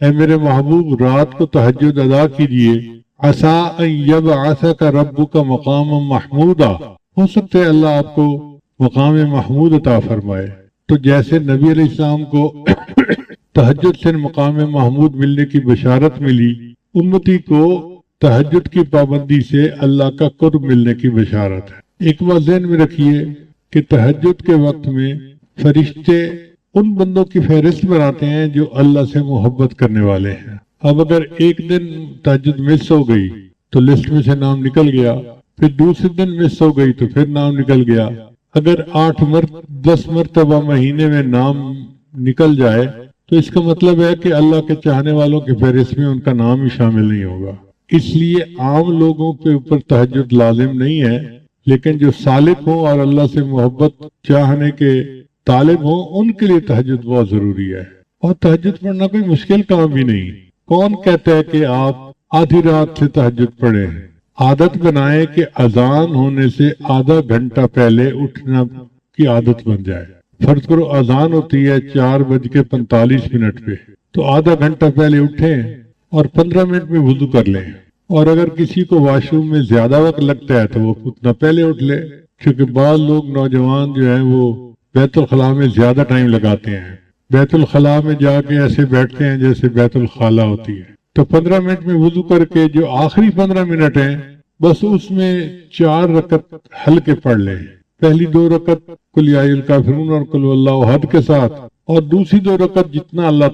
اے میرے محبوب رات کو تہجد ادا کیجئے، عسیٰ ان یبعثک ربک مقاما محمودا، ہو سکتا ہے اللہ آپ کو مقام محمود عطا فرمائے۔ تو جیسے نبی علیہ السلام کو تہجد سے مقام محمود ملنے کی بشارت ملی، امتی کو تہجد کی پابندی سے اللہ کا قرب ملنے کی بشارت ہے۔ ایک بات ذہن میں رکھیے کہ تہجد کے وقت میں فرشتے ان بندوں کی فہرست بناتے ہیں جو اللہ سے محبت کرنے والے ہیں۔ اب اگر ایک دن تہجد مس ہو گئی تو لسٹ میں سے نام نکل گیا، پھر دوسرے دن مس ہو گئی تو پھر نام نکل گیا۔ اگر 10 مرتبہ مہینے میں نام نکل جائے تو اس کا مطلب ہے کہ اللہ کے چاہنے والوں کی فہرست میں ان کا نام ہی شامل نہیں ہوگا۔ اس لیے عام لوگوں کے اوپر تہجد لازم نہیں ہے، لیکن جو سالک ہوں اور اللہ سے محبت چاہنے کے طالب ہوں ان کے لیے تہجد بہت ضروری ہے۔ اور تہجد پڑھنا کوئی مشکل کام بھی نہیں۔ کون کہتا ہے کہ آپ آدھی رات سے تہجد پڑھیں؟ عادت بنائیں کہ اذان ہونے سے آدھا گھنٹہ پہلے اٹھنا کی عادت بن جائے۔ فرض کرو اذان ہوتی ہے 4:45 پہ، تو آدھا گھنٹہ پہلے اٹھیں اور 15 منٹ میں وضو کر لیں۔ اور اگر کسی کو واش روم میں زیادہ وقت لگتا ہے تو وہ اتنا پہلے اٹھ لے، کیونکہ بعض لوگ نوجوان جو ہیں وہ بیت الخلاء میں زیادہ ٹائم لگاتے ہیں، بیت الخلاء میں جا کے ایسے بیٹھتے ہیں جیسے بیت الخلا ہوتی ہے۔ تو 15 منٹ میں وضو کر کے جو آخری 15 منٹ ہیں بس اس میں 4 رکعت ہلکے پڑھ لیں۔ پہلی 2 رکعت قل یا ایھا الکافرون اور قل واللہ احد کے ساتھ، اور دوسری 2 رکعت جتنا اللہ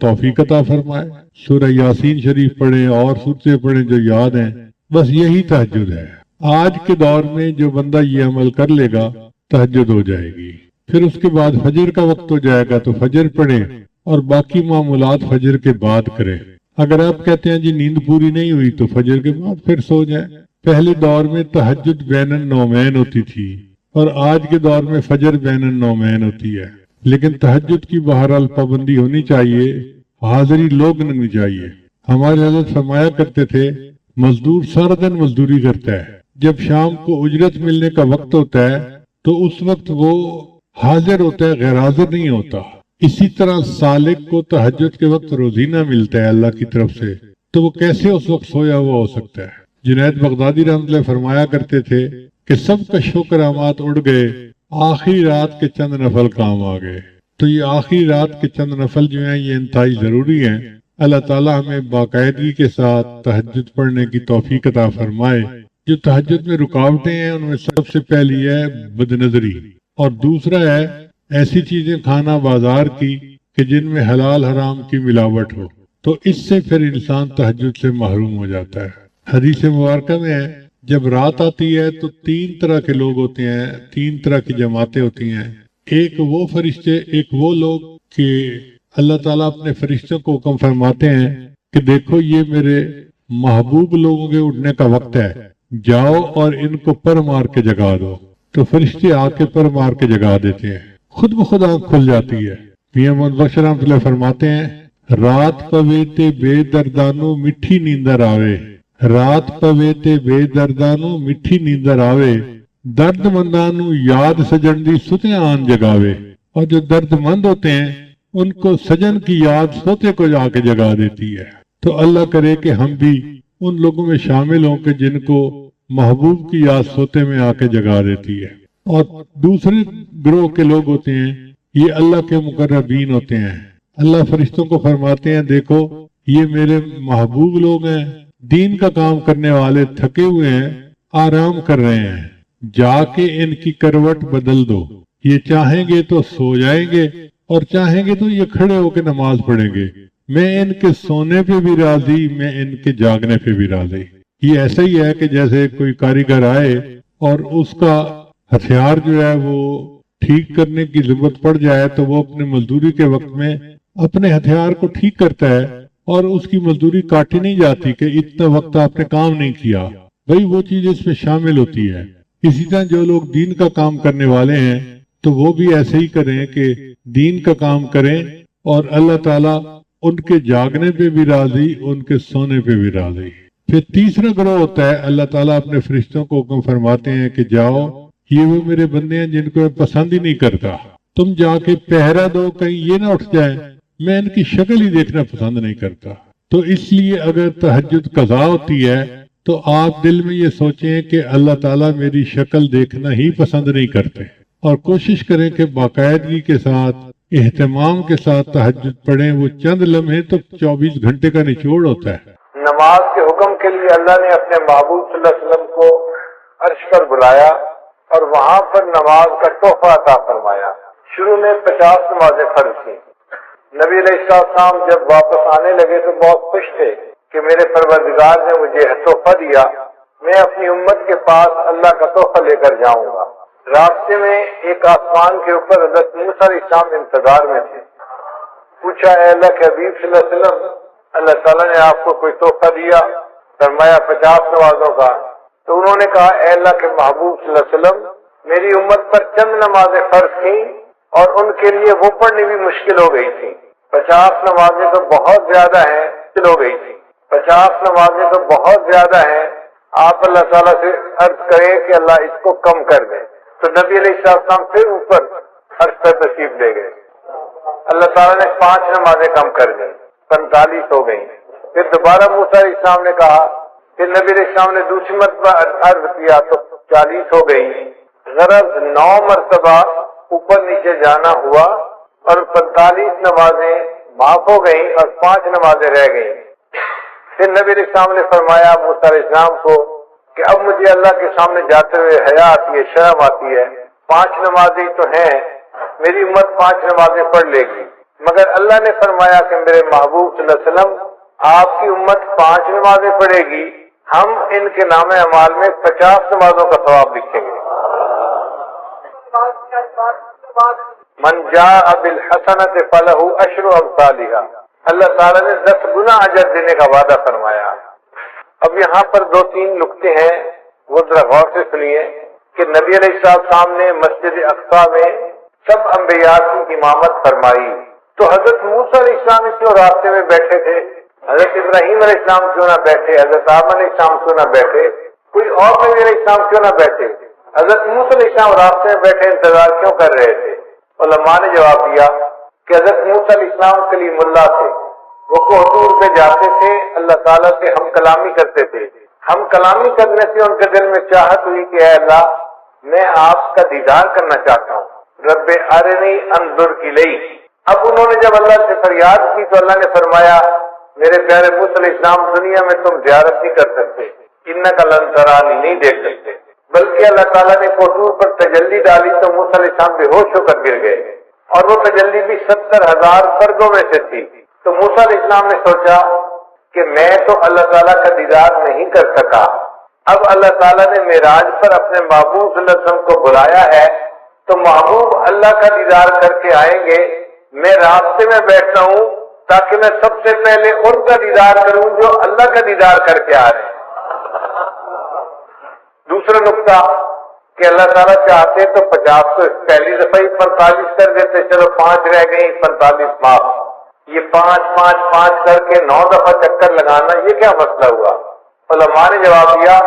توفیق عطا فرمائے، سورہ یاسین شریف پڑھیں اور سورتیں پڑھیں جو یاد ہیں۔ بس یہی تہجد ہے۔ آج کے دور میں جو بندہ یہ عمل کر لے گا تہجد ہو جائے گی۔ پھر اس کے بعد فجر کا وقت ہو جائے گا تو فجر پڑھیں اور باقی معمولات فجر کے بعد کریں۔ اگر آپ کہتے ہیں جی نیند پوری نہیں ہوئی تو فجر کے بعد پھر سو جائیں۔ پہلے دور میں تہجد بین النومین ہوتی تھی اور آج کے دور میں فجر بین النومین ہوتی ہے، لیکن تہجد کی بہرحال پابندی ہونی چاہیے، حاضری لوگ نہیں چاہیے۔ ہمارے حضرت فرمایا کرتے تھے مزدور سارا دن مزدوری کرتا ہے، جب شام کو اجرت ملنے کا وقت ہوتا ہے تو اس وقت وہ حاضر ہوتا ہے، غیر حاضر نہیں ہوتا۔ اسی طرح سالک کو تہجد کے وقت روزینہ ملتا ہے اللہ کی طرف سے، تو وہ کیسے اس وقت سویا ہوا ہو سکتا ہے؟ جنید بغدادی رحمۃ اللہ فرمایا کرتے تھے کہ سب کا شکرامات اڑ گئے، آخری رات کے چند نفل کام آ گئے۔ تو یہ آخری رات کے چند نفل جو ہیں یہ انتہائی ضروری ہیں۔ اللہ تعالیٰ ہمیں باقاعدگی کے ساتھ تہجد پڑھنے کی توفیق عطا فرمائے۔ جو تہجد میں رکاوٹیں ہیں ان میں سب سے پہلی ہے بد نظری، اور دوسرا ہے ایسی چیزیں کھانا بازار کی کہ جن میں حلال حرام کی ملاوٹ ہو، تو اس سے پھر انسان تہجد سے محروم ہو جاتا ہے۔ حدیث مبارکہ میں ہے جب رات آتی ہے تو 3 طرح کے لوگ ہوتے ہیں، 3 طرح کی جماعتیں ہوتی ہیں۔ ایک وہ فرشتے، ایک وہ لوگ کہ اللہ تعالیٰ اپنے فرشتوں کو حکم فرماتے ہیں کہ دیکھو یہ میرے محبوب لوگوں کے اٹھنے کا وقت ہے، جاؤ اور ان کو پر مار کے جگا دو۔ تو فرشتے آ کے پر مار کے جگا دیتے ہیں، خود بخود آنکھ کھل جاتی ہے۔ میاں محمد بخش رحمۃ اللہ فرماتے ہیں رات پویتے بے دردانو مٹھی نیندر آوے، رات پویتے بے دردانو مٹھی نیندر آوے، درد مندانو یاد سجن دی ستے آن جگاوے۔ اور جو درد مند ہوتے ہیں ان کو سجن کی یاد سوتے کو جا کے جگا دیتی ہے۔ تو اللہ کرے کہ ہم بھی ان لوگوں میں شامل ہوں کہ جن کو محبوب کی یاد سوتے میں آ کے جگا دیتی ہے۔ اور دوسرے گروہ کے لوگ ہوتے ہیں یہ اللہ کے مقربین ہوتے ہیں۔ اللہ فرشتوں کو فرماتے ہیں دیکھو یہ میرے محبوب لوگ ہیں، دین کا کام کرنے والے، تھکے ہوئے ہیں، آرام کر رہے ہیں، جا کے ان کی کروٹ بدل دو۔ یہ چاہیں گے تو سو جائیں گے اور چاہیں گے تو یہ کھڑے ہو کے نماز پڑھیں گے۔ میں ان کے سونے پہ بھی راضی، میں ان کے جاگنے پہ بھی راضی۔ یہ ایسا ہی ہے کہ جیسے کوئی کاریگر آئے اور اس کا ہتھیار جو ہے وہ ٹھیک کرنے کی ضرورت پڑ جائے تو وہ اپنے مزدوری کے وقت میں اپنے ہتھیار کو ٹھیک کرتا ہے اور اس کی مزدوری کاٹی نہیں جاتی کہ اتنا وقت آپ نے کام نہیں کیا، بھئی وہ چیز اس میں شامل ہوتی ہے۔ اسی طرح جو لوگ دین کا کام کرنے والے ہیں تو وہ بھی ایسے ہی کریں کہ دین کا کام کریں، اور اللہ تعالیٰ ان کے جاگنے پہ بھی راضی، ان کے سونے پہ بھی راضی۔ پھر تیسرا گروہ ہوتا ہے اللہ تعالیٰ اپنے فرشتوں کو حکم فرماتے ہیں کہ جاؤ یہ وہ میرے بندے ہیں جن کو میں پسند ہی نہیں کرتا، تم جا کے پہرا دو کہیں یہ نہ اٹھ جائیں میں ان کی شکل ہی دیکھنا پسند نہیں کرتا۔ تو اس لیے اگر تہجد قضا ہوتی ہے تو آپ دل میں یہ سوچیں کہ اللہ تعالیٰ میری شکل دیکھنا ہی پسند نہیں کرتے، اور کوشش کریں کہ باقاعدگی کے ساتھ اہتمام کے ساتھ تہجد پڑھیں۔ وہ چند لمحے تو 24 گھنٹے کا نچوڑ ہوتا ہے۔ نماز کے حکم کے لیے اللہ نے اپنے محبوب صلی اللہ علیہ وسلم کو عرش پر بلایا اور وہاں پر نماز کا تحفہ عطا فرمایا۔ شروع میں 50 نمازیں فرض تھیں۔ نبی علیہ السلام جب واپس آنے لگے تو بہت خوش تھے کہ میرے پروردگار نے مجھے تحفہ دیا، میں اپنی امت کے پاس اللہ کا تحفہ لے کر جاؤں گا۔ راستے میں ایک آسمان کے اوپر حضرت موسیٰ علیہ السلام انتظار میں تھے۔ پوچھا، اے اللہ کے حبیب صلی اللہ علیہ وسلم، اللہ تعالیٰ نے آپ کو کوئی تحفہ دیا؟ فرمایا 50 نمازوں کا۔ تو انہوں نے کہا، اے اللہ کے محبوب صلی اللہ علیہ وسلم، میری امت پر چند نمازیں فرض تھیں اور ان کے لیے وہ پڑھنی بھی مشکل ہو گئی تھی۔ 50 نمازیں تو بہت زیادہ ہیں، مشکل ہو گئی تھی۔ 50 نمازیں تو بہت زیادہ ہیں، آپ اللہ تعالیٰ سے عرض کریں کہ اللہ اس کو کم کر دیں۔ تو نبی علیہ السلام پھر اوپر عرش پر تشریف لے گئے۔ اللہ تعالیٰ نے 5 نمازیں کم کر دیں، 45 ہو گئی۔ پھر دوبارہ موسیٰ علیہ السلام نے کہا، پھر نبی علیہ السلام نے دوسری مرتبہ عرض کیا تو 40 ہو گئی۔ غرض 9 مرتبہ اوپر نیچے جانا ہوا اور 45 نمازیں معاف ہو گئیں اور 5 نمازیں رہ گئیں۔ پھر نبی علیہ السلام نے فرمایا موسیٰ علیہ السلام کو کہ اب مجھے اللہ کے سامنے جاتے ہوئے حیا آتی ہے، شرم آتی ہے۔ 5 نمازیں تو ہیں، میری امت 5 نمازیں پڑھ لے گی، مگر اللہ نے فرمایا کہ میرے محبوب صلی اللہ علیہ وسلم آپ کی امت 5 نمازیں پڑھے گی، ہم ان کے نام اعمال میں 50 نمازوں کا ثواب لکھیں گے۔ من جاء بالحسنۃ فلہ عشر امثالها، اللہ تعالیٰ نے 10 گنا اجر دینے کا وعدہ فرمایا۔ اب یہاں پر 2-3 نکتے ہیں، وہ ذرا غور سے سنیے کہ نبی علیہ السلام نے مسجد اقصی میں سب انبیاء کی امامت فرمائی، تو حضرت موسیٰ علیہ السلام کیوں راستے میں بیٹھے تھے؟ حضرت ابراہیم علیہ السلام کیوں نہ بیٹھے؟ حضرت آدم علیہ السلام کیوں نہ بیٹھے؟ کوئی اور نبی علیہ السلام کیوں نہ بیٹھے؟ حضرت موسیٰ علیہ السلام راستے میں بیٹھے انتظار کیوں کر رہے تھے؟ علماء نے جواب دیا کہ حضرت موسیٰ علیہ السلام کلیم اللہ تھے، وہ کوہ پہ جاتے تھے، اللہ تعالیٰ سے ہم کلامی کرتے تھے۔ ہم کلامی کرنے سے ان کے دل میں چاہت ہوئی کہ اے اللہ، میں آپ کا دیدار کرنا چاہتا ہوں، رب ارنی انظر الیک۔ اب انہوں نے جب اللہ سے فریاد کی تو اللہ نے فرمایا، میرے پیارے موسیٰ علیہ السلام، دنیا میں تم زیارت نہیں کر سکتے، انک لن ترانی، نہیں دیکھ سکتے۔ بلکہ اللہ تعالیٰ نے کوہ پر تجلی ڈالی تو موسیٰ علیہ السلام بے ہوش ہو کر گر گئے، اور وہ تجلی بھی 70,000 پردوں میں سے تھی۔ تو موسیٰ علیہ السلام نے سوچا کہ میں تو اللہ تعالیٰ کا دیدار نہیں کر سکا، اب اللہ تعالیٰ نے معراج پر اپنے محبوب صلی اللہ علیہ وسلم کو بلایا ہے تو محبوب اللہ کا دیدار کر کے آئیں گے، میں راستے میں بیٹھتا ہوں تاکہ میں سب سے پہلے ان کا دیدار کروں جو اللہ کا دیدار کر کے آ رہے ہیں۔ دوسرا نقطہ کہ اللہ تعالیٰ چاہتے تو 50 کو پہلی دفعہ ہی 45 کر دیتے، چلو 5 رہ گئی، 45 معاف۔ یہ 5 کر کے 9 دفعہ چکر لگانا، یہ کیا مسئلہ ہوا؟ علماء نے جواب دیا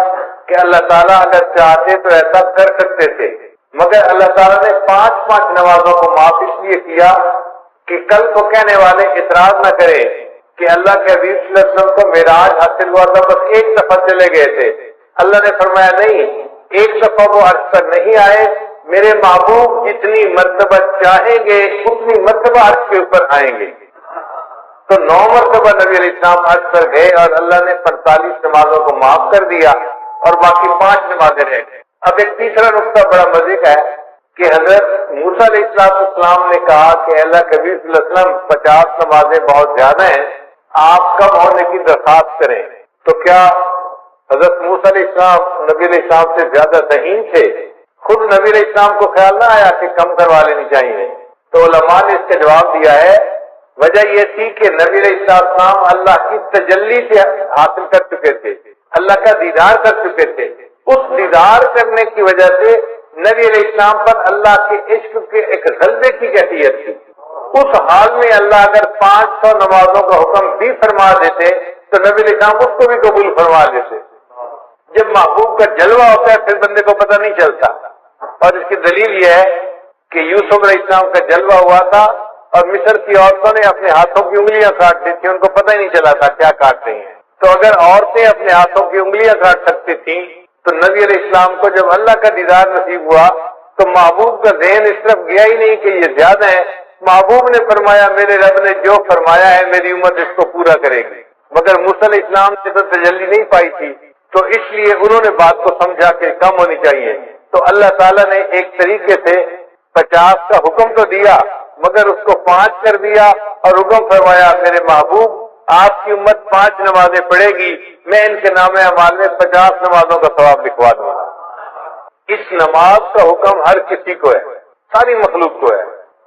کہ اللہ تعالیٰ اگر چاہتے تو ایسا کر سکتے تھے، مگر اللہ تعالیٰ نے 5 نمازوں کو معاف اس لیے کیا کہ کل کو کہنے والے اعتراض نہ کرے کہ اللہ کے حبیب صلی اللہ علیہ وسلم کو معراج حاصل ہوا تھا، بس 1 دفعہ چلے گئے تھے۔ اللہ نے فرمایا نہیں، 1 دفعہ وہ عرش پر نہیں آئے، میرے محبوب جتنی مرتبہ چاہیں گے اتنی مرتبہ عرش کے اوپر آئیں گے۔ تو 9 مرتبہ نبی علیہ السلام عرش پر گئے اور اللہ نے 45 نمازوں کو معاف کر دیا اور باقی 5 نمازیں رہ گئے۔ اب ایک تیسرا نقطہ بڑا مزے کا ہے کہ حضرت موسیٰ علیہ السلام نے کہا کہ اللہ کے حبیب صلی اللہ علیہ وسلم 50 نمازیں بہت زیادہ ہیں، آپ کم ہونے کی درخواست کریں۔ تو کیا حضرت موسیٰ علیہ السلام نبی علیہ السلام سے زیادہ ذہین تھے؟ خود نبی علیہ السلام کو خیال نہ آیا کہ کم کروا لینی چاہیے؟ تو علماء نے اس کا جواب دیا ہے، وجہ یہ تھی کہ نبی علیہ السلام اللہ کی تجلی سے حاصل کر چکے تھے، اللہ کا دیدار کر چکے تھے۔ اس دیدار کرنے کی وجہ سے نبی علیہ السلام پر اللہ کے عشق کے ایک غلبے کی کیفیت تھی۔ اس حال میں اللہ اگر 500 نمازوں کا حکم بھی فرما دیتے تو نبی علیہ السلام اس کو بھی قبول فرما لیتے۔ جب محبوب کا جلوہ ہوتا ہے پھر بندے کو پتہ نہیں چلتا، اور اس کی دلیل یہ ہے کہ یوسف علیہ السلام کا جلوہ ہوا تھا اور مصر کی عورتوں نے اپنے ہاتھوں کی انگلیاں کاٹ دی تھی، ان کو پتہ ہی نہیں چلا تھا کیا کاٹ رہی ہیں۔ تو اگر عورتیں اپنے ہاتھوں کی انگلیاں کاٹ سکتی تھیں تو نبی علیہ السلام کو جب اللہ کا دیدار نصیب ہوا تو محبوب کا ذہن اس طرف گیا ہی نہیں کہ یہ زیادہ ہے۔ محبوب نے فرمایا میرے رب نے جو فرمایا ہے میری امت اس کو پورا کرے گی، مگر موسیٰ علیہ السلام سے تو تجلی نہیں پائی تھی، تو اس لیے انہوں نے بات کو سمجھا کہ کم ہونی چاہیے۔ تو اللہ تعالیٰ نے ایک طریقے سے 50 کا حکم تو دیا مگر اس کو 5 کر دیا اور حکم فرمایا میرے محبوب آپ کی امت 5 نمازیں پڑھے گی، میں ان کے نام اعمال میں 50 نمازوں کا ثواب لکھوا دوں گا۔ اس نماز کا حکم ہر کسی کو ہے، ساری مخلوق کو ہے۔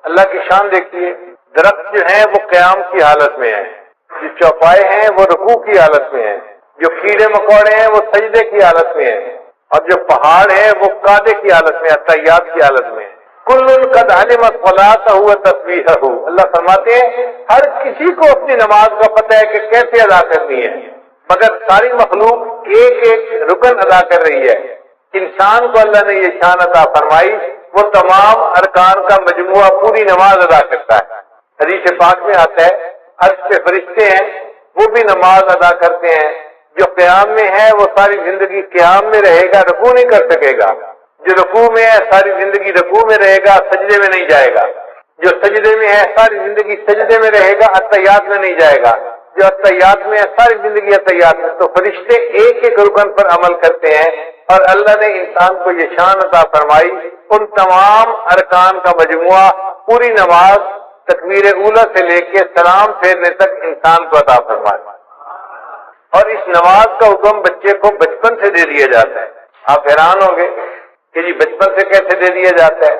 اللہ کی شان دیکھیے، درخت جو ہیں وہ قیام کی حالت میں ہیں، جو چوپائے ہیں وہ رکوع کی حالت میں ہیں، جو کیڑے مکوڑے ہیں وہ سجدے کی حالت میں ہیں، اور جو پہاڑ ہیں وہ قعدے کی حالت میں، تحیات کی حالت میں ہیں۔ کل قد علم صلاتہ و تسبیحہ، اللہ فرماتے ہیں ہر کسی کو اپنی نماز کا پتہ ہے کہ کیسے ادا کرنی ہے، مگر ساری مخلوق ایک ایک رکن ادا کر رہی ہے۔ انسان کو اللہ نے یہ شان عطا فرمائی، وہ تمام ارکان کا مجموعہ پوری نماز ادا کرتا ہے۔ حدیث پاک میں آتا ہے عرش پہ فرشتے ہیں وہ بھی نماز ادا کرتے ہیں، جو قیام میں ہے وہ ساری زندگی قیام میں رہے گا، رکوع نہیں کر سکے گا، جو رکوع میں ہے ساری زندگی رکوع میں رہے گا، سجدے میں نہیں جائے گا، جو سجدے میں ہے ساری زندگی سجدے میں رہے گا، اتحیات میں نہیں جائے گا، جو اتحیات میں ہے ساری زندگی اتحیات میں۔ تو فرشتے ایک ایک رکن پر عمل کرتے ہیں، اور اللہ نے انسان کو یہ شان عطا فرمائی، ان تمام ارکان کا مجموعہ پوری نماز تکبیر اولیٰ سے لے کے سلام پھیرنے تک انسان کو عطا فرمایا۔ اور اس نماز کا حکم بچے کو بچپن سے دے دیا جاتا ہے۔ آپ حیران ہوں گے کہ جی بچپن سے کیسے دے دیا جاتا ہے؟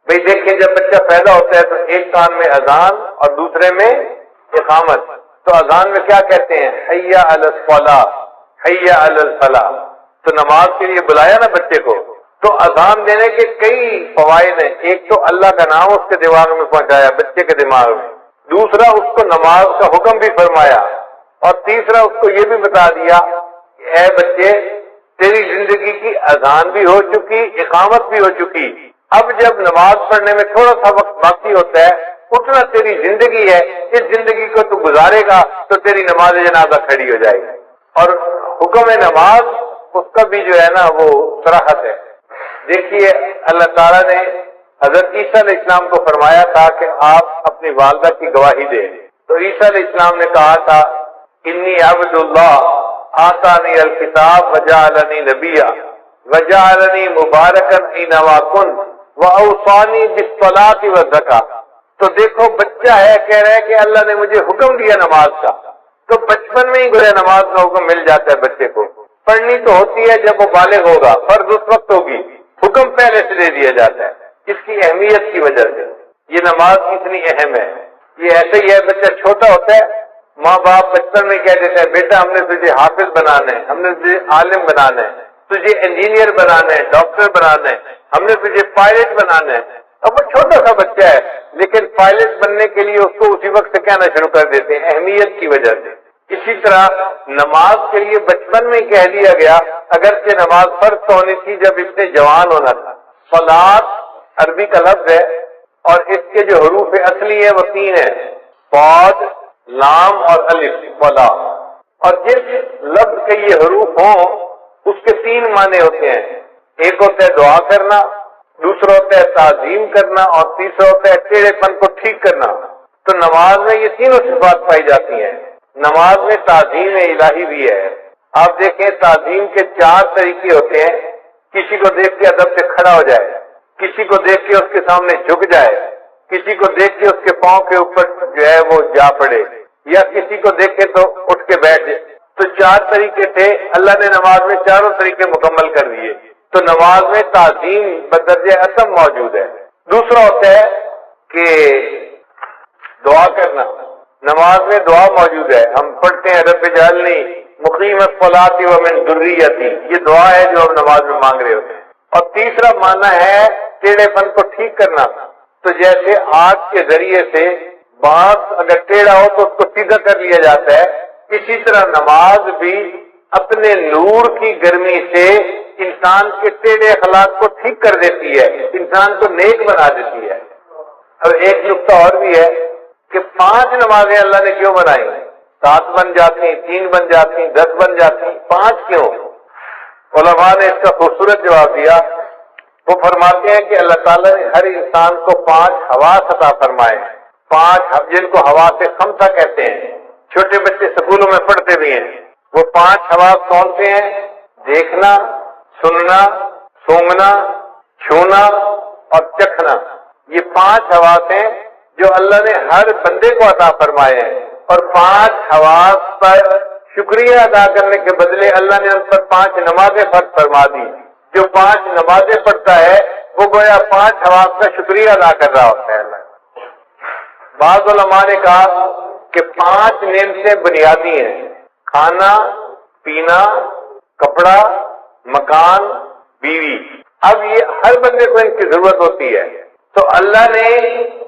بھئی دیکھیں جب بچہ پیدا ہوتا ہے تو ایک کان میں اذان اور دوسرے میں اقامت۔ تو اذان میں کیا کہتے ہیں؟ حی علی الصلاۃ، حی علی الفلاح۔ تو نماز کے لیے بلایا نا بچے کو، تو اذان دینے کے کئی فوائد ہیں۔ ایک تو اللہ کا نام اس کے دماغ میں پہنچایا، بچے کے دماغ میں، دوسرا اس کو نماز کا حکم بھی فرمایا، اور تیسرا اس کو یہ بھی بتا دیا کہ اے بچے تیری زندگی کی اذان بھی ہو چکی، اقامت بھی ہو چکی، اب جب نماز پڑھنے میں تھوڑا سا وقت باقی ہوتا ہے اتنا تیری زندگی ہے، اس زندگی کو تو گزارے گا تو تیری نماز جنازہ کھڑی ہو جائے گی۔ اور حکم نماز اس کا بھی جو ہے نا وہ صراحت ہے۔ دیکھیے اللہ تعالیٰ نے حضرت عیسیٰ علیہ السلام کو فرمایا تھا کہ آپ اپنی والدہ کی گواہی دیں، تو عیسیٰ علیہ السلام نے کہا تھا انی عبد اللہ آتانی الکتاب وجعلنی نبیا وجعلنی مبارکا اینما کنت واوصانی بالصلاۃ والزکاۃ۔ تو دیکھو بچہ ہے کہہ رہا ہے کہ اللہ نے مجھے حکم دیا نماز کا، تو بچپن میں ہی گویا نماز کا حکم مل جاتا ہے بچے کو۔ پڑھنی تو ہوتی ہے جب وہ بالغ ہوگا، فرض اس وقت ہوگی، حکم پہلے سے دے دیا جاتا ہے اس کی اہمیت کی وجہ سے۔ یہ نماز کتنی اہم ہے، یہ ایسے ہی ہے بچہ چھوٹا ہوتا ہے، ماں باپ بچپن میں کہہ دیتے ہیں بیٹا ہم نے تجھے حافظ بنانا ہے، ہم نے تجھے عالم بنانا ہے، تجھے انجینئر بنانا ہے، ڈاکٹر بنانا ہے، ہم نے تجھے پائلٹ بنانا ہے۔ اب وہ چھوٹا سا بچہ ہے لیکن پائلٹ بننے کے لیے اس کو اسی وقت سے کہنا شروع کر دیتے ہیں اہمیت کی وجہ سے۔ اسی طرح نماز کے لیے بچپن میں کہہ دیا گیا، اگرچہ نماز فرض تو ہونی تھی جب اس نے جوان ہونا تھا۔ صلاۃ عربی کا لفظ ہے اور اس کے جو حروف اصلی ہیں وہ 3 ہیں، صاد، لام اور الف، صلاۃ۔ اور جس لفظ کے یہ حروف ہوں اس کے 3 معنی ہوتے ہیں، ایک ہوتا ہے دعا کرنا، دوسرا ہوتا ہے تعظیم کرنا، اور تیسرا ہوتا ہے ٹیڑھے پن کو ٹھیک کرنا۔ تو نماز میں یہ تینوں صفات پائی جاتی ہیں۔ نماز میں تعظیم الہی بھی ہے۔ آپ دیکھیں تعظیم کے 4 طریقے ہوتے ہیں، کسی کو دیکھ کے ادب سے کھڑا ہو جائے، کسی کو دیکھ کے اس کے سامنے جھک جائے، کسی کو دیکھ کے اس کے پاؤں کے اوپر جو ہے وہ جا پڑے، یا کسی کو دیکھ کے تو اٹھ کے بیٹھ جائے۔ تو 4 طریقے تھے، اللہ نے نماز میں چاروں طریقے مکمل کر دیے۔ تو نماز میں تعظیم بدرجہ اعظم موجود ہے۔ دوسرا ہوتا ہے کہ دعا کرنا، نماز میں دعا موجود ہے، ہم پڑھتے ہیں رب اجعلنی مقیم الصلاۃ ومن ذریتی، یہ دعا ہے جو ہم نماز میں مانگ رہے ہوتے ہیں۔ اور تیسرا معنی ہے ٹیڑھے پن کو ٹھیک کرنا، تو جیسے آگ کے ذریعے سے بانس اگر ٹیڑھا ہو تو اس کو سیدھا کر لیا جاتا ہے، اسی طرح نماز بھی اپنے نور کی گرمی سے انسان کے ٹیڑھے اخلاق کو ٹھیک کر دیتی ہے، انسان کو نیک بنا دیتی ہے۔ اور ایک نقطہ اور بھی ہے کہ 5 نمازیں اللہ نے کیوں بنائی؟ 7 بن جاتی، 3 بن جاتی، 10 بن جاتی، 5 کیوں؟ علماء نے اس کا خوبصورت جواب دیا. وہ فرماتے ہیں کہ اللہ تعالیٰ نے ہر انسان کو 5 حواس عطا فرمائے، 5 جن کو حواس خمسہ کہتے ہیں. چھوٹے بچے سکولوں میں پڑھتے بھی ہیں. وہ 5 حواس کون سے ہیں؟ دیکھنا، سننا، سونگنا، چھونا اور چکھنا. یہ 5 حواس ہیں جو اللہ نے ہر بندے کو عطا فرمائے ہیں، اور 5 حواس پر شکریہ ادا کرنے کے بدلے اللہ نے ان پر 5 نمازیں فرض فرما دی. جو 5 نمازیں پڑھتا ہے وہ گویا 5 حواس کا شکریہ ادا کر رہا ہوتا ہے. بعض علماء نے کہا کہ 5 نعمتیں بنیادی ہیں: کھانا، پینا، کپڑا، مکان، بیوی. اب یہ ہر بندے کو ان کی ضرورت ہوتی ہے، تو اللہ نے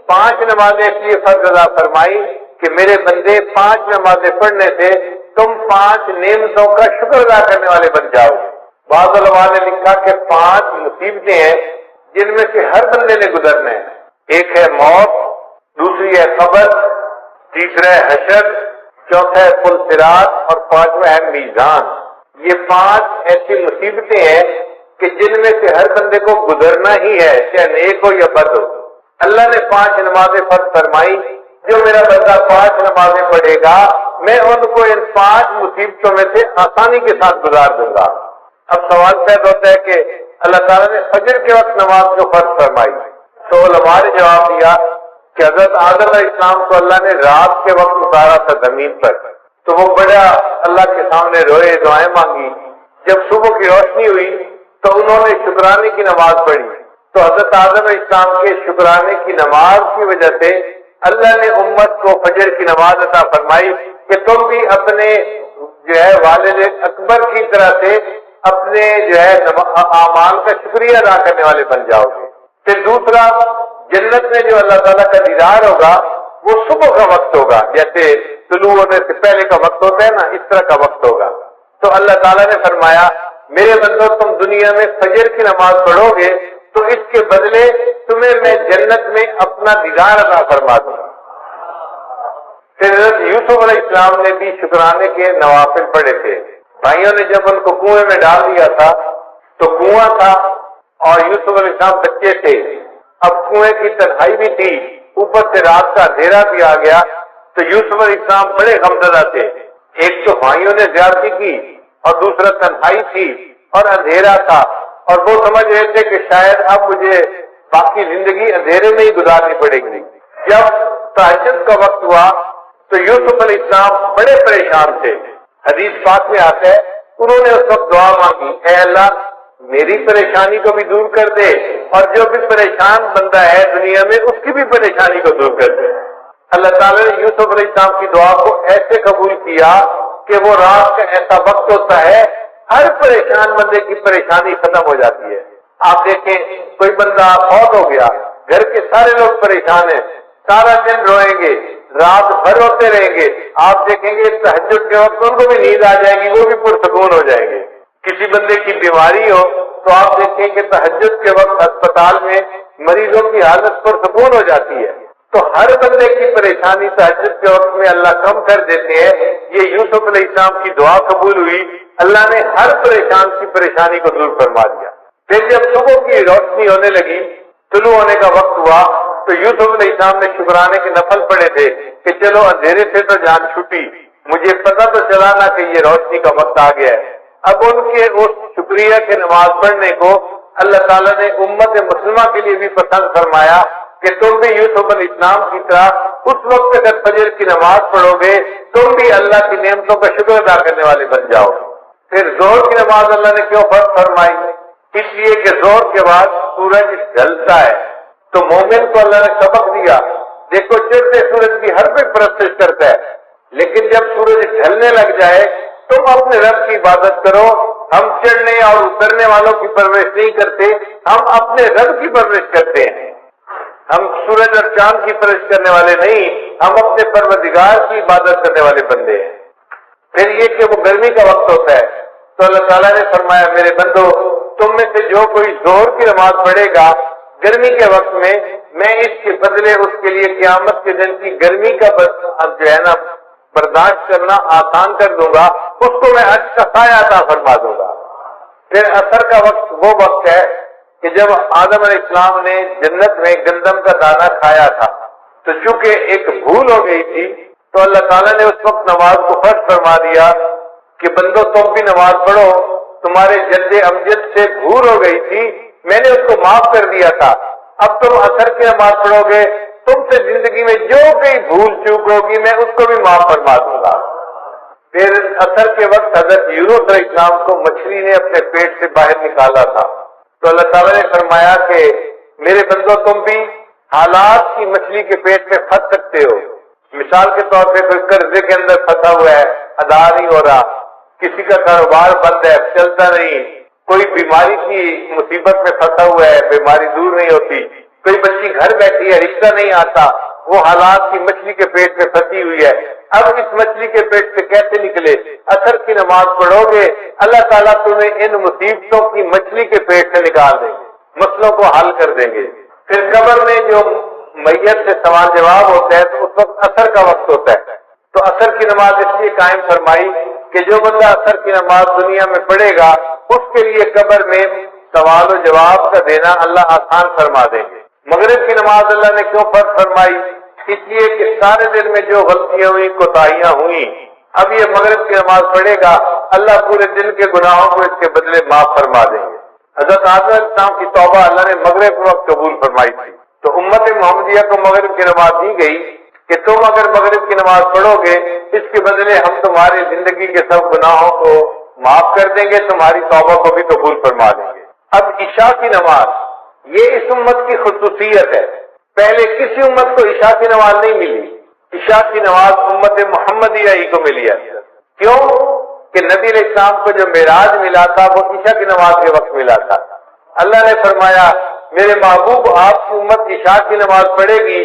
5 نمازیں اس لیے فرض ادا فرمائی کہ میرے بندے 5 نمازیں پڑھنے سے تم 5 نعمتوں کا شکر ادا کرنے والے بن جاؤ. بعض علماء نے لکھا کہ 5 مصیبتیں ہیں جن میں سے ہر بندے نے گزرنا ہے. ایک ہے موت، دوسری ہے قبر، تیسرا ہے حشر، چوتھا ہے پل صراط، اور 5واں ہے میزان. یہ 5 ایسی مصیبتیں ہیں کہ جن میں سے ہر بندے کو گزرنا ہی ہے، چاہے نیک ہو یا بد ہو. اللہ نے 5 نمازیں فرض فرمائی. جو میرا بندہ 5 نمازیں پڑھے گا میں ان کو ان 5 مصیبتوں میں سے آسانی کے ساتھ گزار دوں گا. اب سوال پیدا ہوتا ہے کہ اللہ تعالیٰ نے فجر کے وقت نماز کو فرض فرمائی. تو علماء نے جواب دیا کہ حضرت آدم علیہ السلام کو اللہ نے رات کے وقت اتارا تھا زمین پر، تو وہ بڑا اللہ کے سامنے روئے، دعائیں مانگی. جب صبح کی روشنی ہوئی تو انہوں نے شکرانے کی نماز پڑھی. تو حضرت آدم علیہ السلام کے شکرانے کی نماز کی وجہ سے اللہ نے امت کو فجر کی نماز عطا فرمائی کہ تم بھی اپنے والد اکبر کی طرح سے اپنے اعمال کا شکریہ ادا کرنے والے بن جاؤ گے. پھر دوسرا، جنت میں جو اللہ تعالیٰ کا دیدار ہوگا وہ صبح کا وقت ہوگا، جیسے طلوع ہونے سے پہلے کا وقت ہوتا ہے نا، اس طرح کا وقت ہوگا. تو اللہ تعالیٰ نے فرمایا میرے بندو تم دنیا میں فجر کی نماز پڑھو گے تو اس کے بدلے تمہیں میں جنت میں اپنا دیدار عطا فرما دوں. پھر حضرت یوسف علیہ السلام نے بھی شکرانے کے نوافل پڑھے تھے. بھائیوں نے جب ان کو کنویں میں ڈال دیا تھا تو کنواں تھا اور یوسف علیہ السلام بچے تھے. اب کنویں کی تنہائی بھی تھی، اوپر سے رات کا اندھیرا بھی آ گیا، تو یوسف علیہ السلام بڑے غمزدہ تھے. ایک تو بھائیوں نے زیادتی کی اور دوسرا تنہائی تھی اور اندھیرا تھا، اور وہ سمجھ رہے تھے کہ شاید اب مجھے باقی زندگی اندھیرے میں ہی گزارنی پڑے گی. جب تہجد کا وقت ہوا تو یوسف علیہ السلام بڑے پریشان تھے. حدیث پاک میں آتا ہے انہوں نے اس وقت دعا مانگی، اے اللہ میری پریشانی کو بھی دور کر دے اور جو بھی پریشان بندہ ہے دنیا میں اس کی بھی پریشانی کو دور کر دے. اللہ تعالیٰ نے یوسف علیہ السلام کی دعا کو ایسے قبول کیا کہ وہ رات کا ایسا وقت ہوتا ہے ہر پریشان بندے کی پریشانی ختم ہو جاتی ہے. آپ دیکھیں کوئی بندہ فوت ہو گیا، گھر کے سارے لوگ پریشان ہیں، سارا دن روئیں گے، رات بھر روتے رہیں گے. آپ دیکھیں گے تہجد کے وقت ان کو بھی نیند آ جائے گی، وہ بھی پرسکون ہو جائیں گے. کسی بندے کی بیماری ہو تو آپ دیکھیں کہ تہجد کے وقت اسپتال میں مریضوں کی حالت پرسکون ہو جاتی ہے. تو ہر بندے کی پریشانی تہجد کے وقت میں اللہ کم کر دیتے ہیں. یہ یوسف علیہ السلام کی دعا قبول ہوئی، اللہ نے ہر پریشان کی پریشانی کو دور فرما دیا. پھر جب صبح کی روشنی ہونے لگی، طلوع ہونے کا وقت ہوا، تو یوسف علیہ السلام نے شکرانے کے نفل پڑے تھے کہ چلو اندھیرے سے تو جان چھوٹی، مجھے پتہ تو چلا نا کہ یہ روشنی کا وقت آ گیا ہے. اب ان کے اس شکریہ کے نماز پڑھنے کو اللہ تعالیٰ نے امت مسلمہ کے لیے بھی پسند فرمایا کہ تم بھی یوسف علیہ السلام کی طرح اس وقت اگر فجر کی نماز پڑھو گے تم بھی اللہ کی نعمتوں کا شکر ادا کرنے والے بن جاؤ. پھر ظہر کی نماز اللہ نے کیوں فرض فرمائی؟ اس لیے کہ ظہر کے بعد سورج ڈھلتا ہے، تو مومن کو اللہ نے سبق دیا. دیکھو چڑھتے سورج کی ہر کوئی پرستش کرتا ہے، لیکن جب سورج ڈھلنے لگ جائے تم اپنے رب کی عبادت کرو. ہم چڑھنے اور اترنے والوں کی پرورش نہیں کرتے، ہم اپنے رب کی پرورش کرتے ہیں. ہم سورج اور چاند کی پرورش کرنے والے نہیں، ہم اپنے پروردگار کی عبادت کرنے والے بندے ہیں. پھر یہ کہ وہ گرمی کا وقت ہوتا ہے تو اللہ تعالیٰ نے فرمایا میرے بندو تم میں سے جو کوئی ظہر کی نماز پڑھے گا گرمی کے وقت میں میں اس کے بدلے اس کے لیے قیامت کے دن کی گرمی کا جو ہے نا برداشت کرنا آسان کر دوں گا، اس کو میں عرش کا سایہ عطا فرما دوں گا۔ پھر عصر کا وقت وہ وقت ہے کہ جب آدم علیہ السلام نے جنت میں گندم کا دانہ کھایا تھا، تو چونکہ ایک بھول ہو گئی تھی تو اللہ تعالیٰ نے اس وقت نماز کو فرض فرما دیا کہ بندو تم بھی نماز پڑھو، تمہارے جد امجد سے بھول ہو گئی تھی، میں نے اس کو معاف کر دیا تھا، اب تم عصر کی نماز پڑھو گے، تم سے زندگی میں جو کوئی بھول چوک ہوگی میں اس کو بھی معاف فرما دوں گا۔ پھر عصر کے وقت حضرت یونس علیہ السلام کو مچھلی نے اپنے پیٹ سے باہر نکالا تھا، تو اللہ تعالیٰ نے فرمایا کہ میرے بندو تم بھی حالات کی مچھلی کے پیٹ میں پھنس سکتے ہو۔ مثال کے طور پہ کوئی قرضے کے اندر پھنسا ہوا ہے، ادا نہیں ہو رہا، کسی کا کاروبار بند ہے، چلتا نہیں، کوئی بیماری کی مصیبت میں پھنسا ہوا ہے، بیماری دور نہیں ہوتی، کوئی بچی گھر بیٹھی ہے، رشتہ نہیں آتا، وہ حالات کی مچھلی کے پیٹ میں پھنسی ہوئی ہے۔ اب اس مچھلی کے پیٹ سے کیسے نکلے؟ عصر کی نماز پڑھو گے، اللہ تعالیٰ تمہیں ان مصیبتوں کی مچھلی کے پیٹ سے نکال دیں گے، مسئلوں کو حل کر دیں گے۔ پھر قبر میں جو میت سے سوال جواب ہوتا ہے تو اس وقت عصر کا وقت ہوتا ہے، تو عصر کی نماز اس لیے قائم فرمائی کہ جو بندہ عصر کی نماز دنیا میں پڑھے گا اس کے لیے قبر میں سوال و جواب کا دینا اللہ آسان فرما دیں گے۔ مغرب کی نماز اللہ نے کیوں فرض فرمائی؟ اس لیے کہ سارے دن میں جو غلطیاں ہوئی، کوتاہیاں ہوئیں، اب یہ مغرب کی نماز پڑھے گا، اللہ پورے دن کے گناہوں کو اس کے بدلے معاف فرما دیں گے۔ حضرت آدم علیہ السلام کی توبہ اللہ نے مغرب کے وقت قبول فرمائی تھی، تو امت محمدیہ کو مغرب کی نماز دی گئی کہ تم اگر مغرب کی نماز پڑھو گے اس کے بدلے ہم تمہاری زندگی کے سب گناہوں کو معاف کر دیں گے، تمہاری توبہ کو بھی قبول فرما دیں گے۔ اب عشاء کی نماز یہ اس امت کی خصوصیت ہے، پہلے کسی امت کو عشاء کی نماز نہیں ملی، عشاء کی نماز امت محمدیہ ہی کو ملی ہے۔ کیوں کہ نبی علیہ السلام کو جو معراج ملا تھا وہ عشاء کی نماز کے وقت ملا تھا۔ اللہ نے فرمایا میرے محبوب آپ کی امت عشاء کی نماز پڑھے گی،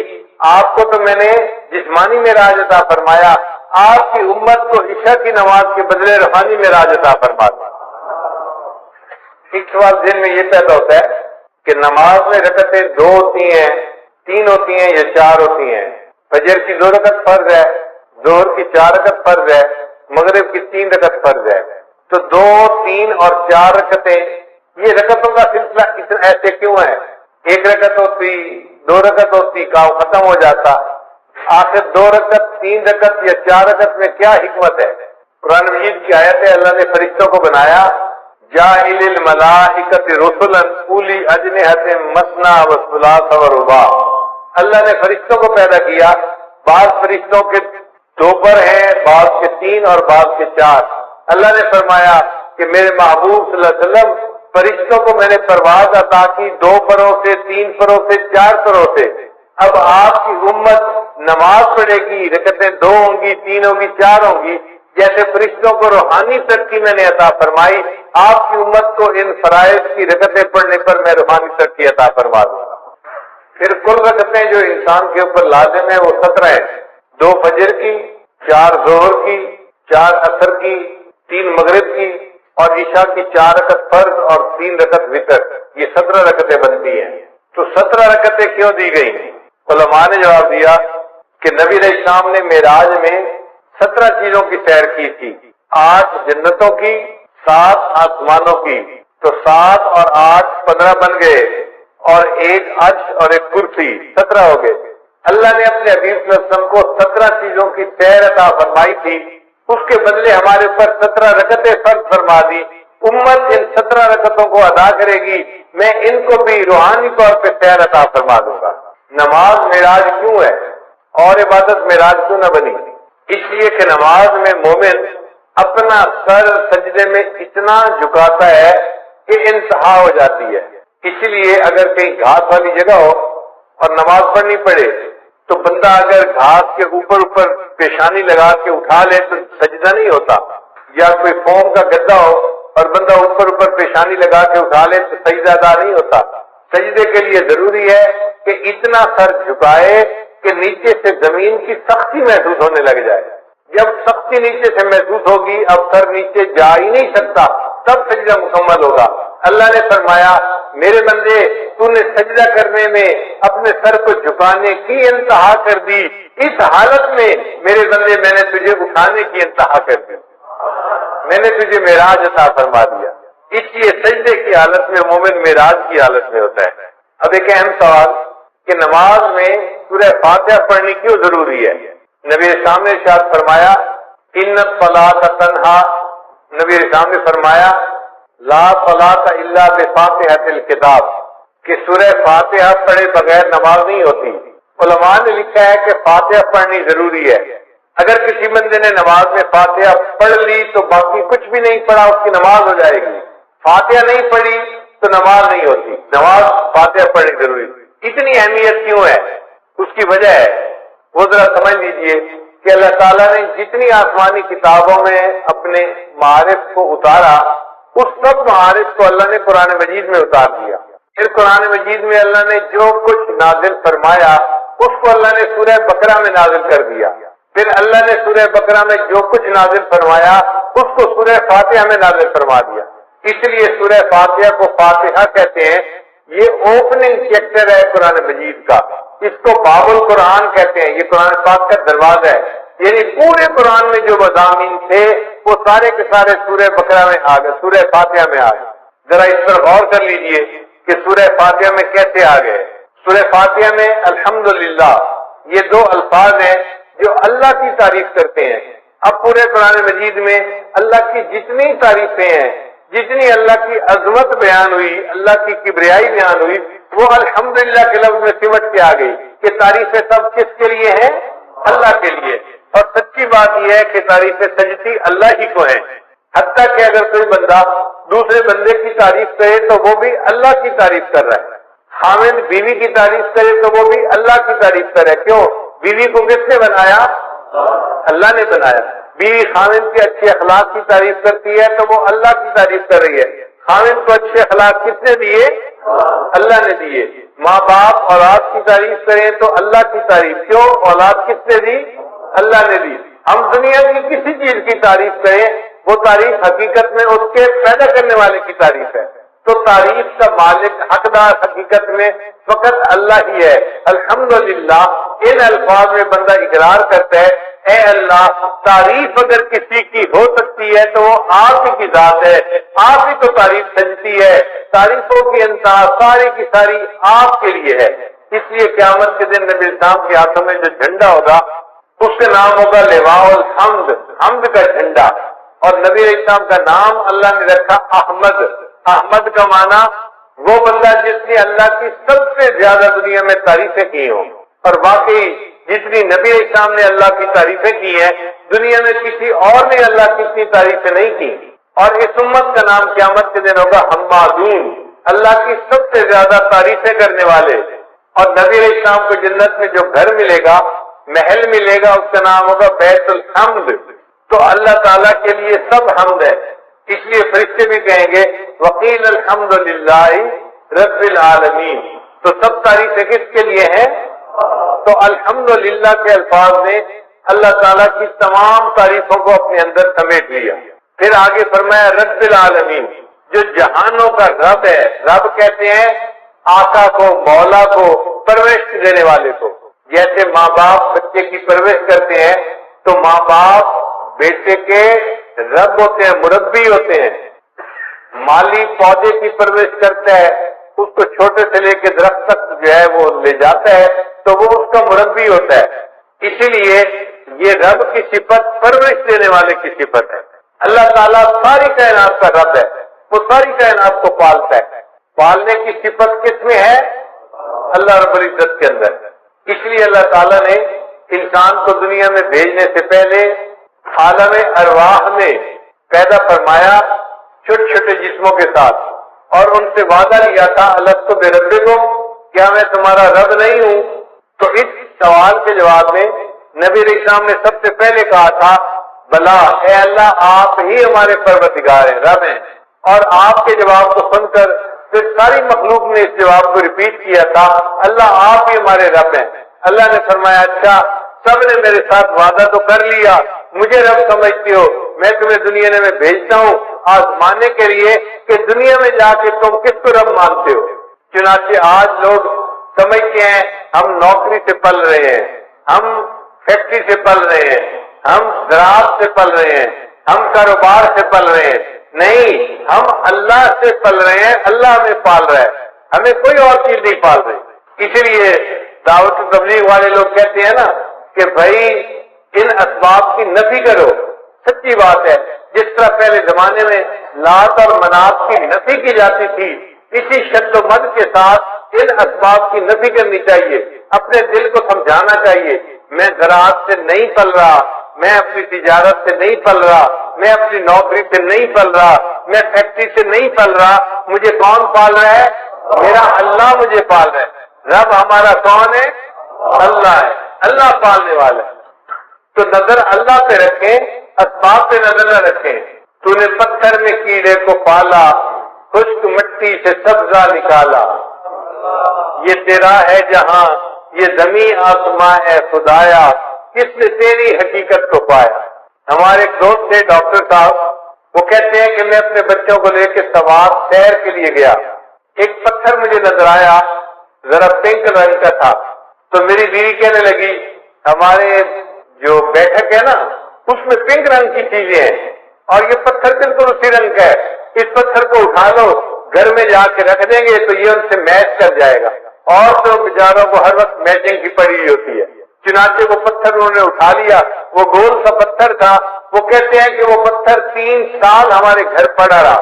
آپ کو تو میں نے جسمانی معراج عطا فرمایا، آپ کی امت کو عشاء کی نماز کے بدلے روحانی معراج عطا فرما دیا۔ ایک سوال ذہن میں یہ پیدا ہوتا ہے کہ نماز میں رکعتیں 2 ہوتی ہیں، 3 ہوتی ہیں یا 4 ہوتی ہیں؟ فجر کی 2 رکعت فرض ہے، ظہر کی 4 رکعت فرض ہے، مغرب کی 3 رکعت فرض ہے، تو 2، 3 اور 4 رکعتیں، یہ رکعتوں کا سلسلہ ایسے کیوں ہے؟ 1 رکعت ہوتی، 2 رکعت ہوتی، کام ختم ہو جاتا، آخر 2 رکعت، 3 رکعت یا 4 رکعت میں کیا حکمت ہے؟ قرآن مجید کی آیت ہے اللہ نے فرشتوں کو بنایا جاعل الملائکۃ رسلا اولی اجنحۃ مثنی و ثلاث و رباع، اللہ نے فرشتوں کو پیدا کیا، بعض فرشتوں کے 2 پر ہیں، بعض کے 3 اور بعض کے 4۔ اللہ نے فرمایا کہ میرے محبوب صلی اللہ علیہ وسلم فرشتوں کو میں نے پرواز عطا کی 2 پروں سے، 3 پروں سے، 4 پروں سے۔ اب آپ کی امت نماز پڑھے گی، رکعتیں 2 ہوں گی، 3 ہوں گی، 4 ہوں گی، جیسے فرشتوں کو روحانی ترقی میں نے عطا فرمائی، آپ کی امت کو ان فرائض کی رکعتیں پڑھنے پر میں روحانی ترقی عطا فرما دوں گا۔ پھر کل رکعتیں جو انسان کے اوپر لازم ہے وہ 17 ہیں، 2 فجر کی، 4 ظہر کی، 4 عصر کی، 3 مغرب کی، اور عشاء کی 4 رکعت فرض اور 3 رکعت وتر، یہ 17 رکعتیں بنتی ہیں۔ تو 17 رکعتیں کیوں دی گئی؟ علماء نے جواب دیا کہ نبی علیہ السلام نے معراج میں 17 چیزوں کی سیر کی تھی، 8 جنتوں کی، 7 آسمانوں کی، تو 7 اور 8 15 بن گئے، اور 1 عرش اور 1 کرسی، 17 ہو گئے۔ اللہ نے اپنے حبیب صلی اللہ علیہ وسلم کو 17 چیزوں کی سیر عطا فرمائی تھی، اس کے بدلے ہمارے اوپر 17 رکعتیں فرض فرما دی۔ امت ان 17 رکعتوں کو ادا کرے گی، میں ان کو بھی روحانی طور پہ سیر عطا فرما دوں گا۔ نماز معراج کیوں ہے اور عبادت معراج کیوں نہ بنی؟ اس لیے کہ نماز میں مومن اپنا سر سجدے میں اتنا جھکاتا ہے کہ انتہا ہو جاتی ہے۔ اسی لیے اگر کہیں گھاس والی جگہ ہو اور نماز پڑھنی پڑے تو بندہ اگر گھاس کے اوپر پیشانی لگا کے اٹھا لے تو سجدہ نہیں ہوتا، یا کوئی فوم کا گدا ہو اور بندہ اوپر پیشانی لگا کے اٹھا لے تو سجدہ ادا نہیں ہوتا۔ سجدے کے لیے ضروری ہے کہ اتنا سر جھکائے کہ نیچے سے زمین کی سختی محسوس ہونے لگ جائے۔ جب سختی نیچے سے محسوس ہوگی، اب سر نیچے جا ہی نہیں سکتا، تب سجدہ مکمل ہوگا۔ اللہ نے فرمایا میرے بندے تو نے سجدہ کرنے میں اپنے سر کو جھکانے کی انتہا کر دی، اس حالت میں میرے بندے میں نے تجھے اٹھانے کی انتہا کر دی، میں نے تجھے معراج عطا فرما دیا۔ اس لیے سجدے کی حالت میں مومن معراج کی حالت میں ہوتا ہے۔ اب ایک اہم سوال کہ نماز میں سورہ فاتحہ پڑھنی کیوں ضروری ہے؟ نبی اسلام نے ارشاد فرمایا ان الصلاۃ تنہا، نبی اسلام نے فرمایا لا صلاۃ الا بفاتحۃ الکتاب، کہ سورہ فاتحہ پڑھے بغیر نماز نہیں ہوتی۔ علماء نے لکھا ہے کہ فاتحہ پڑھنی ضروری ہے، اگر کسی بندے نے نماز میں فاتحہ پڑھ لی تو باقی کچھ بھی نہیں پڑھا اس کی نماز ہو جائے گی، فاتحہ نہیں پڑھی تو نماز نہیں ہوتی، نماز فاتحہ پڑھنی ضروری۔ اتنی اہمیت کیوں ہے؟ اس کی وجہ ہے وہ ذرا سمجھ لیجئے کہ اللہ تعالیٰ نے جتنی آسمانی کتابوں میں اپنے معارف کو اتارا، اس سب معارف کو اللہ نے قرآن مجید میں اتار دیا۔ پھر قرآن مجید میں اللہ نے جو کچھ نازل فرمایا اس کو اللہ نے سورہ بقرہ میں نازل کر دیا، پھر اللہ نے سورہ بقرہ میں جو کچھ نازل فرمایا اس کو سورہ فاتحہ میں نازل فرما دیا۔ اس لیے سورہ فاتحہ کو فاتحہ کہتے ہیں، یہ اوپننگ چیپٹر ہے قرآن مجید کا، اس کو باب القرآن کہتے ہیں، یہ قرآن پاک کا دروازہ ہے، یعنی پورے قرآن میں جو مضامین تھے وہ سارے کے سارے سورہ بقرہ میں آ گئے، سورہ فاتحہ میں آ گئے۔ ذرا اس پر غور کر لیجئے کہ سورہ فاتحہ میں کیسے آ گئے۔ سورہ فاتحہ میں الحمدللہ یہ دو الفاظ ہیں جو اللہ کی تعریف کرتے ہیں۔ اب پورے قرآن مجید میں اللہ کی جتنی تعریفیں ہیں، جتنی اللہ کی عظمت بیان ہوئی، اللہ کی کبریائی بیان ہوئی، وہ الحمدللہ کے لفظ میں سمٹ کے آ گئی کہ تعریفیں سب کس کے لیے ہیں؟ اللہ کے لیے۔ اور سچی بات یہ ہے کہ تعریفیں سجتی اللہ ہی کو ہیں، حتیٰ کہ اگر کوئی بندہ دوسرے بندے کی تعریف کرے تو وہ بھی اللہ کی تعریف کر رہا ہے، خاوند بیوی کی تعریف کرے تو وہ بھی اللہ کی تعریف کر رہا ہے۔ کیوں؟ بیوی کو کس نے بنایا؟ اللہ نے بنایا۔ بیوی خاوند کے اچھے اخلاق کی تعریف کرتی ہے تو وہ اللہ کی تعریف کر رہی ہے۔ خاوند کو اچھے اخلاق کس نے دیے؟ اللہ نے دیے۔ ماں باپ اولاد کی تعریف کریں تو اللہ کی تعریف، کیوں؟ اولاد کس نے دی؟ اللہ نے دی۔ ہم دنیا کی کسی چیز کی تعریف کریں وہ تعریف حقیقت میں اس کے پیدا کرنے والے کی تعریف ہے، تو تعریف کا مالک حقدار حقیقت میں فقط اللہ ہی ہے۔ الحمدللہ ان الفاظ میں بندہ اقرار کرتا ہے اے اللہ، تعریف اگر کسی کی ہو سکتی ہے تو وہ آپ ہی کی ذات ہے، آپ ہی تو تعریف سجتی ہے، تعریفوں کی انتہا ساری کی ساری آپ کے لیے ہے۔ اس لیے قیامت کے دن نبی اسلام کے ہاتھوں میں جو جھنڈا ہوگا اس کا نام ہوگا لواء الحمد، حمد کا جھنڈا، اور نبی اسلام کا نام اللہ نے رکھا احمد۔ احمد کا معنی وہ بندہ جس نے اللہ کی سب سے زیادہ دنیا میں تعریفیں کی ہوں، اور واقعی جتنی نبی اسلام نے اللہ کی تعریفیں کی ہیں دنیا میں کسی اور نے اللہ کی اتنی تعریفیں نہیں کی۔ اور اس امت کا نام قیامت کے دن ہوگا حمادون، اللہ کی سب سے زیادہ تعریفیں کرنے والے۔ اور نبی اسلام کو جنت میں جو گھر ملے گا، محل ملے گا، اس کا نام ہوگا بیت الحمد۔ تو اللہ تعالیٰ کے لیے سب حمد ہے، اس لیے فرشتے بھی کہیں گے وقیل الحمدللہ رب العالمین۔ تو سب تعریفیں کس کے لیے ہیں؟ تو الحمدللہ کے الفاظ نے اللہ تعالیٰ کی تمام تعریفوں کو اپنے اندر سمیٹ لیا۔ پھر آگے فرمایا رب العالمین، جو جہانوں کا رب ہے۔ رب کہتے ہیں آقا کو، مولا کو، پرورش دینے والے کو۔ جیسے ماں باپ بچے کی پرورش کرتے ہیں تو ماں باپ بیٹے کے رب ہوتے ہیں، مربی ہوتے ہیں۔ مالی پودے کی پرورش کرتا ہے، اس کو چھوٹے سے لے کے درخت تک جو ہے وہ لے جاتا ہے تو وہ اس کا مربی ہوتا ہے۔ اسی لیے یہ رب کی صفت پرورش دینے والے کی صفت ہے۔ اللہ تعالیٰ ساری کائنات کا رب ہے، وہ ساری کائنات کو پالتا ہے۔ پالنے کی صفت کس میں ہے؟ اللہ رب العزت کے اندر۔ اس لیے اللہ تعالیٰ نے انسان کو دنیا میں بھیجنے سے پہلے عالم ارواح میں پیدا فرمایا چھوٹے چھوٹے جسموں کے ساتھ، اور ان سے وعدہ لیا تھا الستو بربکم، کیا میں تمہارا رب نہیں ہوں؟ تو اس سوال کے جواب میں نبی علیہ السلام نے سب سے پہلے کہا تھا بلا، اے اللہ آپ ہی ہمارے پروردگار ہیں، رب ہیں۔ اور آپ کے جواب کو سن کر پھر ساری مخلوق نے اس جواب کو ریپیٹ کیا تھا اللہ آپ ہی ہمارے رب ہیں۔ اللہ نے فرمایا اچھا، سب نے میرے ساتھ وعدہ تو کر لیا، مجھے رب سمجھتے ہو، میں تمہیں دنیا میں بھیجتا ہوں آزمانے کے لیے کہ دنیا میں جا کے تم کس کو رب مانتے ہو۔ چنانچہ آج لوگ سمجھتے ہیں ہم نوکری سے پل رہے ہیں، ہم فیکٹری سے پل رہے ہیں، ہم زراعت سے پل رہے ہیں، ہم کاروبار سے پل رہے ہیں۔ نہیں، ہم اللہ سے پل رہے ہیں، اللہ ہمیں پال رہا ہے، ہمیں کوئی اور چیز نہیں پال رہی۔ اسی لیے دعوت تبلیغ والے لوگ کہتے ہیں نا کہ بھائی ان اسباب کی نفی کرو۔ سچی بات ہے، جس طرح پہلے زمانے میں لات اور منات کی نفی کی جاتی تھی، اسی شد و مد کے ساتھ ان اسباب کی نفی کرنی چاہیے، اپنے دل کو سمجھانا چاہیے میں زراعت سے نہیں پل رہا، میں اپنی تجارت سے نہیں پل رہا، میں اپنی نوکری سے نہیں پل رہا، میں فیکٹری سے نہیں پل رہا، مجھے کون پال رہا ہے؟ میرا اللہ مجھے پال رہا ہے۔ رب ہمارا کون ہے؟ اللہ ہے، اللہ پالنے والا ہے۔ تو نظر اللہ پہ رکھیں، اسباب پہ نظر نہ رکھیں۔ تو نے پتھر میں کیڑے کو پالا، خشک مٹی سے سبزہ نکالا، یہ تیرا ہے جہاں، یہ زمین آسماں ہے خدایا، کس نے تیری حقیقت کو پایا۔ ہمارے ایک دوست تھے ڈاکٹر صاحب، وہ کہتے ہیں کہ میں اپنے بچوں کو لے کے سوار سیر کے لیے گیا، ایک پتھر مجھے نظر آیا، ذرا پنک رنگ کا تھا، تو میری بیوی کہنے لگی ہمارے جو بیٹھک ہے نا اس میں پنک رنگ کی چیزیں ہیں اور یہ پتھر بالکل اسی رنگ کا ہے، اس پتھر کو اٹھا لو گھر میں جا کے رکھ دیں گے تو یہ ان سے میچ کر جائے گا، اور تو بیچاروں کو ہر وقت میچنگ کی پڑی ہوتی ہے۔ چنانچہ وہ پتھر انہوں نے اٹھا لیا، وہ گول سا پتھر تھا، وہ کہتے ہیں کہ وہ پتھر 3 سال ہمارے گھر پڑا رہا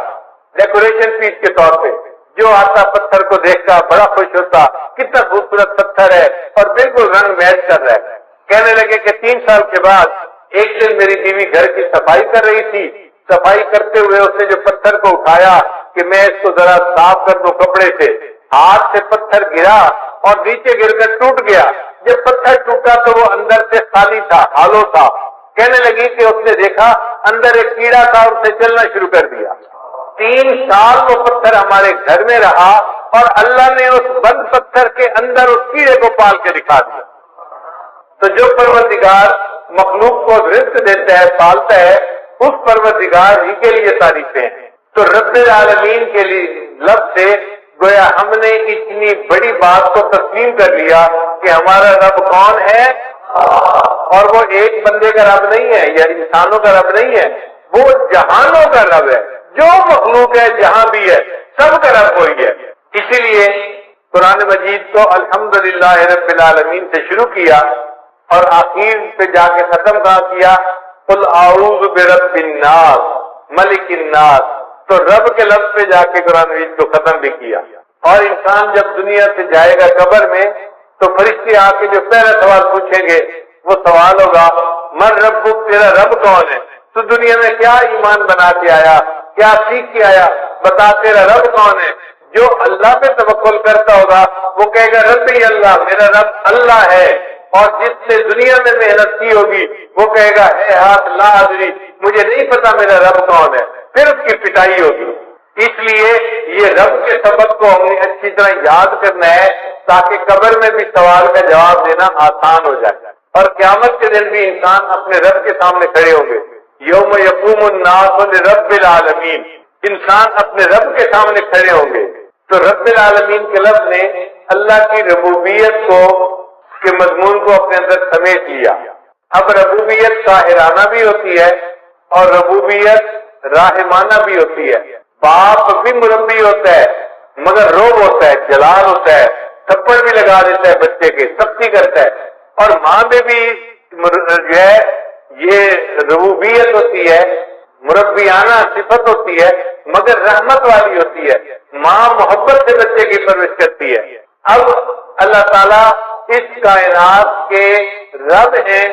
ڈیکوریشن پیس کے طور پہ، جو آتا پتھر کو دیکھتا بڑا خوش ہوتا، کتنا خوبصورت پتھر ہے اور بالکل رنگ میچ کر رہا ہے۔ کہنے لگے کہ 3 سال کے بعد ایک دن میری بیوی گھر کی صفائی کر رہی تھی، صفائی کرتے ہوئے اس نے جو پتھر کو اٹھایا کہ میں اس کو ذرا صاف کر دوں کپڑے سے، ہاتھ سے پتھر گرا اور نیچے گر کر ٹوٹ گیا۔ جب پتھر ٹوٹا تو وہ اندر سے خالی تھا، ہالو تھا۔ کہنے لگی کہ اس نے دیکھا اندر ایک کیڑا تھا، اس نے چلنا شروع کر دیا۔ 3 سال وہ پتھر ہمارے گھر میں رہا اور اللہ نے اس بند پتھر کے اندر اس کیڑے کو پال کے دکھا دیا۔ تو جو پروردگار مخلوق کو رزق دیتا ہے، پالتا ہے، اس پروردگار ہی کے لیے تعریفیں ہیں۔ تو رب العالمین کے لیے لفظ سے گویا ہم نے اتنی بڑی بات کو تسلیم کر لیا کہ ہمارا رب کون ہے، اور وہ ایک بندے کا رب نہیں ہے یا انسانوں کا رب نہیں ہے، وہ جہانوں کا رب ہے، جو مخلوق ہے جہاں بھی ہے سب کا رب وہی ہے۔ اسی لیے قرآن مجید کو الحمدللہ رب العالمین سے شروع کیا اور آخر پہ جا کے ختم کیا قل اعوذ برب الناس ملک الناس، تو رب کے لفظ پہ جا کے قرآن مجید کو ختم بھی کیا۔ اور انسان جب دنیا سے جائے گا قبر میں تو فرشتے آ کے جو پہلا سوال پوچھیں گے وہ سوال ہوگا من ربک، تیرا رب کون ہے، تو دنیا میں کیا ایمان بنا کے آیا، کیا سیکھ کے آیا، بتا تیرا رب کون ہے۔ جو اللہ پہ توکل کرتا ہوگا وہ کہے گا ربی اللہ، میرا رب اللہ ہے، اور جس نے دنیا میں محنت کی ہوگی وہ کہے گا ہے ہاتھ لا ادری، مجھے نہیں پتا میرا رب کون ہے، پھر اس کی پٹائی ہوگی۔ اس لیے یہ رب کے سبق کو ہم نے اچھی طرح یاد کرنا ہے تاکہ قبر میں بھی سوال کا جواب دینا آسان ہو جائے، اور قیامت کے دن بھی انسان اپنے رب کے سامنے کھڑے ہوں گے۔ یوم یقوم الناس لرب العالمین، انسان اپنے رب کے سامنے کھڑے ہوں گے۔ تو رب العالمین کے لفظ نے اللہ کی ربوبیت کو کے مضمون کو اپنے اندر سمیٹ لیا۔ اب ربوبیت قاہرانہ بھی ہوتی ہے اور ربوبیت راحمانہ بھی ہوتی ہے۔ باپ بھی مربی ہوتا ہے مگر روب ہوتا ہے، جلال ہوتا ہے، تھپڑ بھی لگا دیتا ہے بچے کے، سختی کرتا ہے، اور ماں میں بھی جو ہے یہ ربوبیت ہوتی ہے، مربیانہ صفت ہوتی ہے مگر رحمت والی ہوتی ہے۔ ماں محبت سے بچے کی پرورش کرتی ہے۔ اب اللہ تعالیٰ اس کائنات کے رب ہیں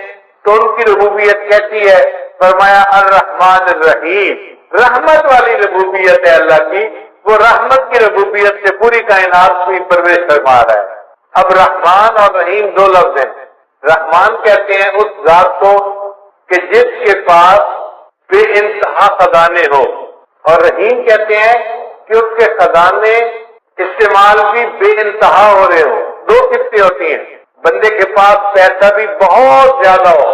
تو ان کی ربوبیت کہتی ہے، فرمایا الرحمن الرحیم، رحمت والی ربوبیت ہے اللہ کی، وہ رحمت کی ربوبیت سے پوری کائنات کی پرورش فرما رہا ہے۔ اب رحمان اور رحیم 2 لفظ ہیں۔ رحمان کہتے ہیں اس ذات کو کہ جس کے پاس بے انتہا خزانے ہو، اور رحیم کہتے ہیں کہ اس کے خزانے استعمال بھی بے انتہا ہو رہے ہوں۔ 2 صفتیں ہوتی ہیں، بندے کے پاس پیسہ بھی بہت زیادہ ہو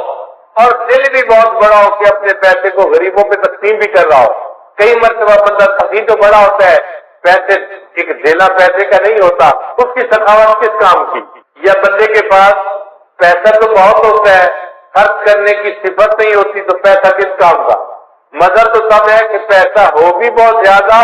اور دل بھی بہت بڑا ہو کہ اپنے پیسے کو غریبوں پہ تقسیم بھی کر رہا ہو، کئی مرتبہ بندہ سخی تو بڑا ہوتا ہے، پیسے ایک دینا پیسے کا نہیں ہوتا، اس کی سخاوت کس کام کی؟ یا بندے کے پاس پیسہ تو بہت ہوتا ہے، خرچ کرنے کی صفت نہیں ہوتی، تو پیسہ کس کام کا؟ مزہ تو تب ہے کہ پیسہ ہو بھی بہت زیادہ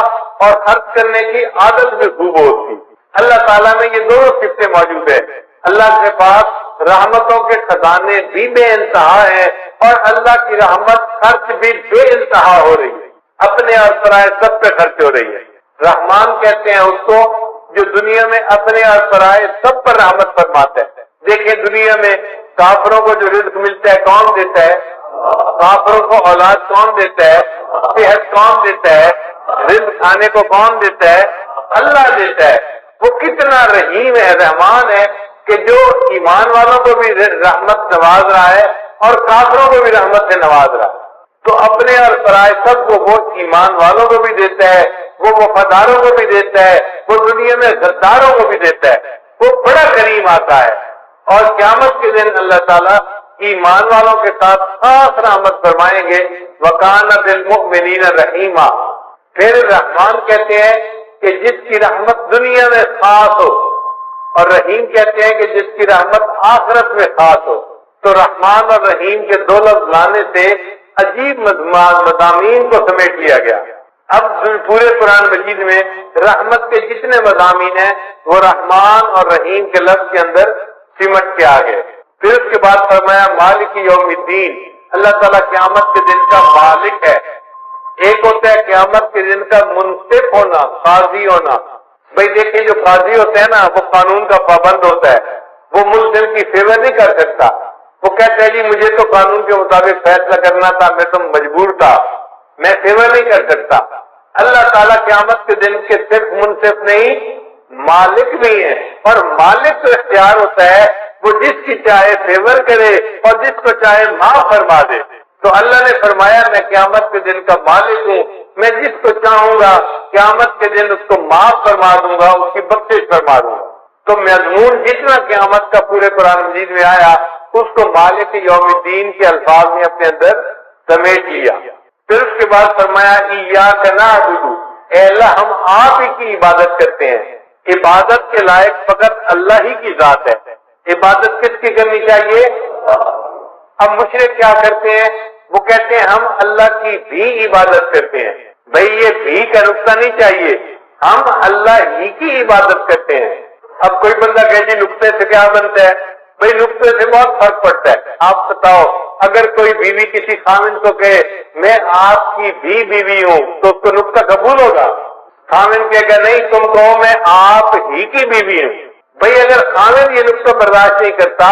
اور خرچ کرنے کی عادت بھی خوب ہوتی۔ اللہ تعالیٰ میں یہ دونوں صفتیں موجود ہیں۔ اللہ کے پاس رحمتوں کے خزانے بھی بے انتہا ہیں اور اللہ کی رحمت خرچ بھی بے انتہا ہو رہی ہے، اپنے اور پرائے سب پہ خرچ ہو رہی ہے۔ رحمان کہتے ہیں اس کو جو دنیا میں اپنے اور پرائے سب پر رحمت فرماتا ہے۔ دیکھیں دنیا میں کافروں کو جو رزق ملتا ہے کون دیتا ہے؟ کافروں کو اولاد کون دیتا ہے؟ صحت کون دیتا ہے؟ رزق کھانے کو کون دیتا ہے؟ اللہ دیتا ہے۔ وہ کتنا رحیم ہے، رحمان ہے کہ جو ایمان والوں کو بھی رحمت نواز رہا ہے اور کافروں کو بھی رحمت سے نواز رہا ہے۔ تو اپنے اور پرائے سب کو وہ ایمان والوں کو بھی دیتا ہے، وہ وفاداروں کو بھی دیتا ہے، وہ دنیا میں غداروں کو بھی دیتا ہے۔ وہ بڑا کریم آتا ہے اور قیامت کے دن اللہ تعالیٰ ایمان والوں کے ساتھ خاص رحمت فرمائیں گے۔ وَكَانَ بِالْمُؤْمِنِينَ رَحِيمًا۔ پھر رحمان کہتے ہیں کہ جس کی رحمت دنیا میں خاص ہو، اور رحیم کہتے ہیں کہ جس کی رحمت آخرت میں خاص ہو۔ تو رحمان اور رحیم کے دو لفظ لانے سے عجیب مضامین کو سمیٹ لیا گیا۔ اب پورے قرآن مجید میں رحمت کے جتنے مضامین ہیں وہ رحمان اور رحیم کے لفظ کے اندر سمٹ کے آ گئے۔ پھر اس کے بعد فرمایا مالک یوم الدین، اللہ تعالیٰ قیامت کے دن کا مالک ہے۔ ایک ہوتا ہے قیامت کے دن کا منصف ہونا، قاضی ہونا۔ بھائی دیکھیں جو قاضی ہوتا ہے نا وہ قانون کا پابند ہوتا ہے، وہ ملزم کی فیور نہیں کر سکتا۔ وہ کہتا ہے جی مجھے تو قانون کے مطابق فیصلہ کرنا تھا، میں تو مجبور تھا، میں فیور نہیں کر سکتا۔ اللہ تعالیٰ قیامت کے دن کے صرف منصف نہیں مالک بھی ہے، اور مالک تو اختیار ہوتا ہے، وہ جس کی چاہے فیور کرے اور جس کو چاہے معاف فرما دے۔ تو اللہ نے فرمایا میں قیامت کے دن کا مالک ہوں، میں جس کو چاہوں گا قیامت کے دن اس کو معاف فرما دوں گا، اس کی بخشش فرما دوں گا۔ تو مضمون جتنا قیامت کا پورے قرآن مجید میں آیا اس کو مالک یوم الدین کے الفاظ میں اپنے اندر سمیٹ لیا۔ پھر اس کے بعد فرمایا ایاک نعبد، اے اللہ ہم آپ ہی کی عبادت کرتے ہیں۔ عبادت کے لائق فقط اللہ ہی کی ذات ہے۔ عبادت کس کی کرنی چاہیے؟ اب مشرک کیا کرتے ہیں؟ وہ کہتے ہیں ہم اللہ کی بھی عبادت کرتے ہیں۔ بھئی یہ بھی کا نقطہ نہیں چاہیے، ہم اللہ ہی کی عبادت کرتے ہیں۔ اب کوئی بندہ کہے جی نقطے سے کیا بنتا ہے؟ بھئی نقطے سے بہت فرق پڑتا ہے۔ آپ بتاؤ اگر کوئی بیوی کسی خامن کو کہے میں آپ کی بھی بیوی ہوں تو اس کو نقطہ قبول ہوگا؟ خامن کہے گا نہیں تم کہو میں آپ ہی کی بیوی ہوں۔ بھئی اگر خامن یہ نقطہ برداشت نہیں کرتا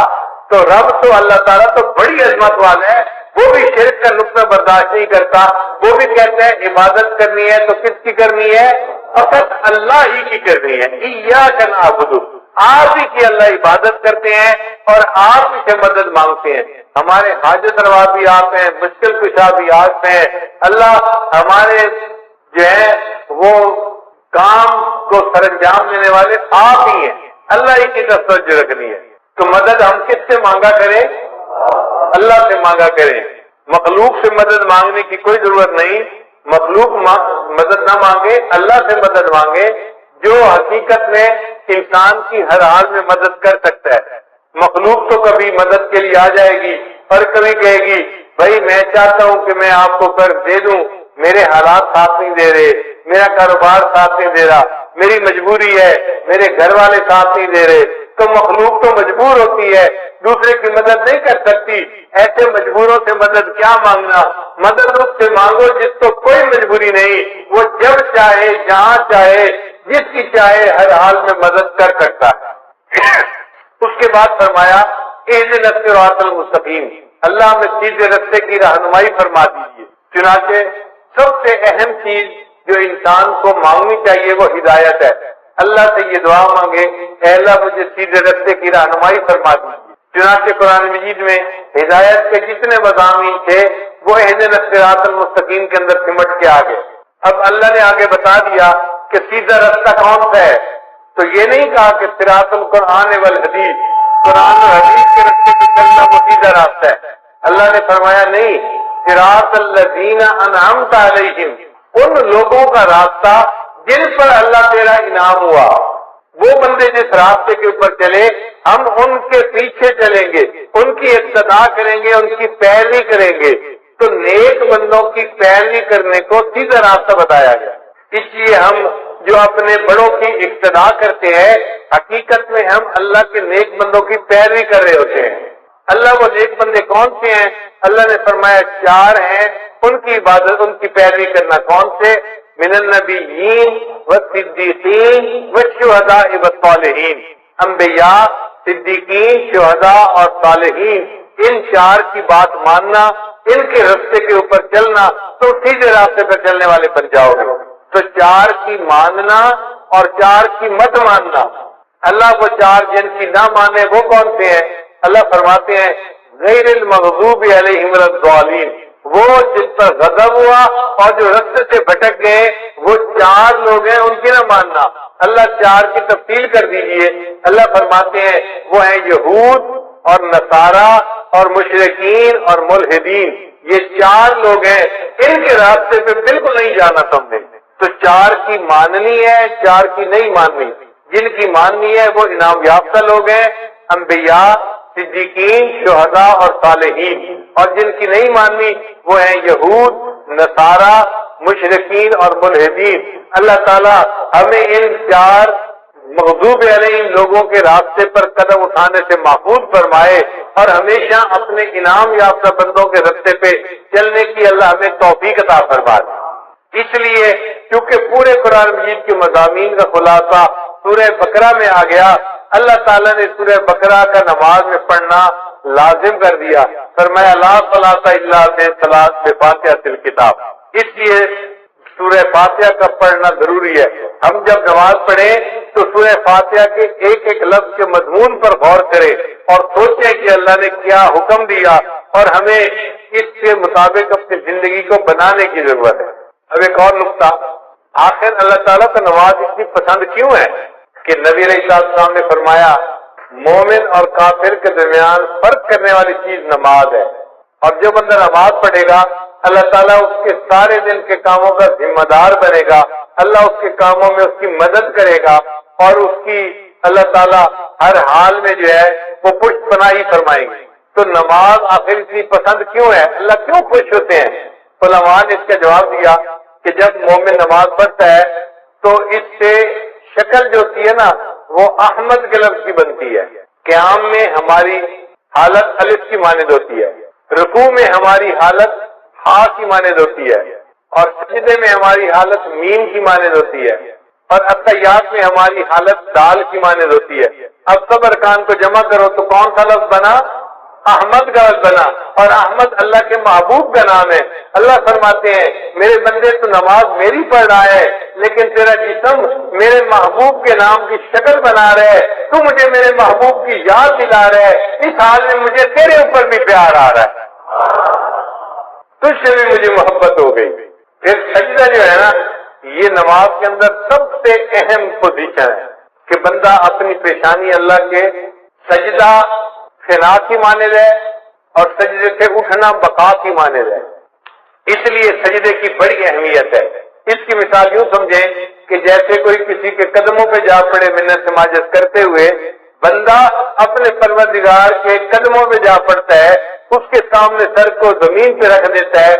تو رب تو اللہ تعالیٰ تو بڑی عظمت والا ہے، وہ بھی شرک کا نقطہ برداشت نہیں کرتا، وہ بھی کہتا ہے عبادت کرنی ہے تو کس کی کرنی ہے؟ فقط اللہ ہی کی کرنی ہے۔ ایاک نعبد، آپ ہی کی اللہ عبادت کرتے ہیں اور آپ ہی سے مدد مانگتے ہیں۔ ہمارے حاجت روا بھی آپ ہیں، مشکل کشا بھی آپ ہیں۔ اللہ ہمارے جو ہے وہ کام کو سر انجام دینے والے آپ ہی ہیں، اللہ ہی کی طرف توجہ رکھنی ہے۔ تو مدد ہم کس سے مانگا کریں؟ اللہ سے مانگا کریں۔ مخلوق سے مدد مانگنے کی کوئی ضرورت نہیں، مخلوق مدد نہ مانگے، اللہ سے مدد مانگے جو حقیقت میں انسان کی ہر حال میں مدد کر سکتا ہے۔ مخلوق تو کبھی مدد کے لیے آ جائے گی اور کبھی کہے گی بھائی میں چاہتا ہوں کہ میں آپ کو قرض دے دوں، میرے حالات ساتھ نہیں دے رہے، میرا کاروبار ساتھ نہیں دے رہا، میری مجبوری ہے، میرے گھر والے ساتھ نہیں دے رہے۔ تو مخلوق تو مجبور ہوتی ہے، دوسرے کی مدد نہیں کر سکتی۔ ایسے مجبوروں سے مدد کیا مانگنا؟ مدد اس سے مانگو جس کو کوئی مجبوری نہیں، وہ جب چاہے جہاں چاہے جس کی چاہے ہر حال میں مدد کر سکتا ہے۔ اس کے بعد فرمایا اہدنا الصراط المستقیم، اللہ ہمیں سیدھے راستے کی رہنمائی فرما دیجیے۔ چنانچہ سب سے اہم چیز جو انسان کو مانگنی چاہیے وہ ہدایت ہے۔ اللہ سے یہ دعا مانگے اے اللہ مجھے سیدھے راستے کی رہنمائی فرما دیجیے۔ چنانچہ قرآن مجید میں ہدایت کے جتنے مضامین تھے وہ اہدنا الصراط المستقیم کے اندر سمٹ کے آ گئے۔ اب اللہ نے آگے بتا دیا کہ سیدھا راستہ کون سا ہے، تو یہ نہیں کہا کہ صراط القرآن والحدیث، قرآن اور حدیث کے راستے پہ چلنا وہ سیدھا راستہ ہے۔ اللہ نے فرمایا نہیں، صراط الذین انعمت علیہم، ان لوگوں کا راستہ جن پر اللہ تیرا انعام ہوا، وہ بندے جس راستے کے اوپر چلے ہم ان کے پیچھے چلیں گے، ان کی اقتدا کریں گے، ان کی پیروی کریں گے۔ تو نیک بندوں کی پیروی کرنے کو سیدھا راستہ بتایا گیا۔ اس لیے ہم جو اپنے بڑوں کی اقتدا کرتے ہیں، حقیقت میں ہم اللہ کے نیک بندوں کی پیروی کر رہے ہوتے ہیں۔ اللہ وہ نیک بندے کون سے ہیں؟ اللہ نے فرمایا 4 ہیں، ان کی عبادت، ان کی پیروی کرنا۔ کون سے؟ من النبیین والصدیقین والشہداء والصالحین، انبیاء، صدیقین، شہداء اور صالحین، ان 4 کی بات ماننا، ان کے راستے کے اوپر چلنا، تو سیدھے راستے پر چلنے والے بن جاؤ گے۔ تو 4 کی ماننا اور 4 کی مت ماننا۔ اللہ وہ 4 جن کی نہ مانے وہ کون سے ہیں؟ اللہ فرماتے ہیں غیر المغضوب علیہم ولا الضالین، وہ جن پر غضب ہوا اور جو راستے سے بھٹک گئے وہ 4 لوگ ہیں، ان کی نہ ماننا۔ اللہ 4 کی تفصیل کر دیجئے۔ اللہ فرماتے ہیں وہ ہیں یہود اور نصارہ اور مشرکین اور ملحدین، یہ 4 لوگ ہیں، ان کے راستے پہ بالکل نہیں جانا تم نے۔ تو 4 کی ماننی ہے، 4 کی نہیں ماننی۔ جن کی ماننی ہے وہ انعام یافتہ لوگ ہیں، انبیاء، صدیقین، شہداء اور صالحین، اور جن کی نہیں ماننی وہ ہیں یہود، نصارہ، مشرکین اور ملحدین۔ اللہ تعالیٰ ہمیں ان 4 مغضوب علیہم لوگوں کے راستے پر قدم اٹھانے سے محفوظ فرمائے، اور ہمیشہ اپنے انعام یافتہ بندوں کے راستے پہ چلنے کی اللہ ہمیں توفیق عطا فرمائے۔ اس لیے کیونکہ پورے قرآن مجید کے مضامین کا خلاصہ سورہ بقرہ میں آ گیا، اللہ تعالیٰ نے سورہ بقرہ کا نماز میں پڑھنا لازم کر دیا، فرمایا لا صلاۃ الا بفاتحۃ الکتاب۔ اس لیے سورہ فاتحہ کا پڑھنا ضروری ہے۔ ہم جب نماز پڑھیں تو سورہ فاتحہ کے ایک ایک لفظ کے مضمون پر غور کریں اور سوچیں کہ اللہ نے کیا حکم دیا اور ہمیں اس کے مطابق اپنی زندگی کو بنانے کی ضرورت ہے۔ اب ایک اور نقطہ، آخر اللہ تعالیٰ کو نماز اتنی پسند کیوں ہے کہ نبی علیہ السلام نے فرمایا مومن اور کافر کے درمیان فرق کرنے والی چیز نماز ہے، اور جو بندہ نماز پڑھے گا اللہ تعالیٰ اس کے سارے دن کے کاموں کا ذمہ دار بنے گا، اللہ اس کے کاموں میں اس کی مدد کرے گا، اور اس کی اللہ تعالیٰ ہر حال میں جو ہے وہ پشت پناہی فرمائیں گے۔ تو نماز آخر اتنی پسند کیوں ہے؟ اللہ کیوں خوش ہوتے ہیں؟ علماء نے اس کا جواب دیا کہ جب مومن نماز پڑھتا ہے تو اس سے شکل جو ہوتی ہے نا وہ احمد کے لفظ کی بنتی ہے۔ قیام میں ہماری حالت الف کی مانند ہوتی ہے، رکوع میں ہماری حالت ہا کی مانند ہوتی ہے، اور سجدے میں ہماری حالت میم کی مانند ہوتی ہے، اور اتحیات میں ہماری حالت دال کی مانند ہوتی ہے۔ اب سب ارکان کو جمع کرو تو کون سا لفظ بنا؟ احمد کا لفظ بنا، اور احمد اللہ کے محبوب کا نام ہے۔ اللہ فرماتے ہیں میرے بندے تو نماز میری پڑھ رہا ہے لیکن تیرا جسم میرے محبوب کے نام کی شکل بنا رہا ہے، تو مجھے میرے محبوب کی یاد دلا رہا ہے، اس حال میں مجھے تیرے اوپر بھی پیار آ رہا ہے، تجھ سے بھی مجھے محبت ہو گئی۔ پھر سجدہ جو ہے نا یہ نماز کے اندر سب سے اہم پوزیشن ہے کہ بندہ اپنی پیشانی اللہ کے سجدہ فنا کی مانند ہے اور سجدے سے اٹھنا بقا کی مانند ہے، اس لیے سجدے کی بڑی اہمیت ہے۔ اس کی مثال یوں سمجھیں کہ جیسے کوئی کسی کے قدموں پہ جا پڑے منت سماجت کرتے ہوئے، بندہ اپنے پروردگار کے قدموں پہ جا پڑتا ہے، اس کے سامنے سر کو زمین پہ رکھ دیتا ہے،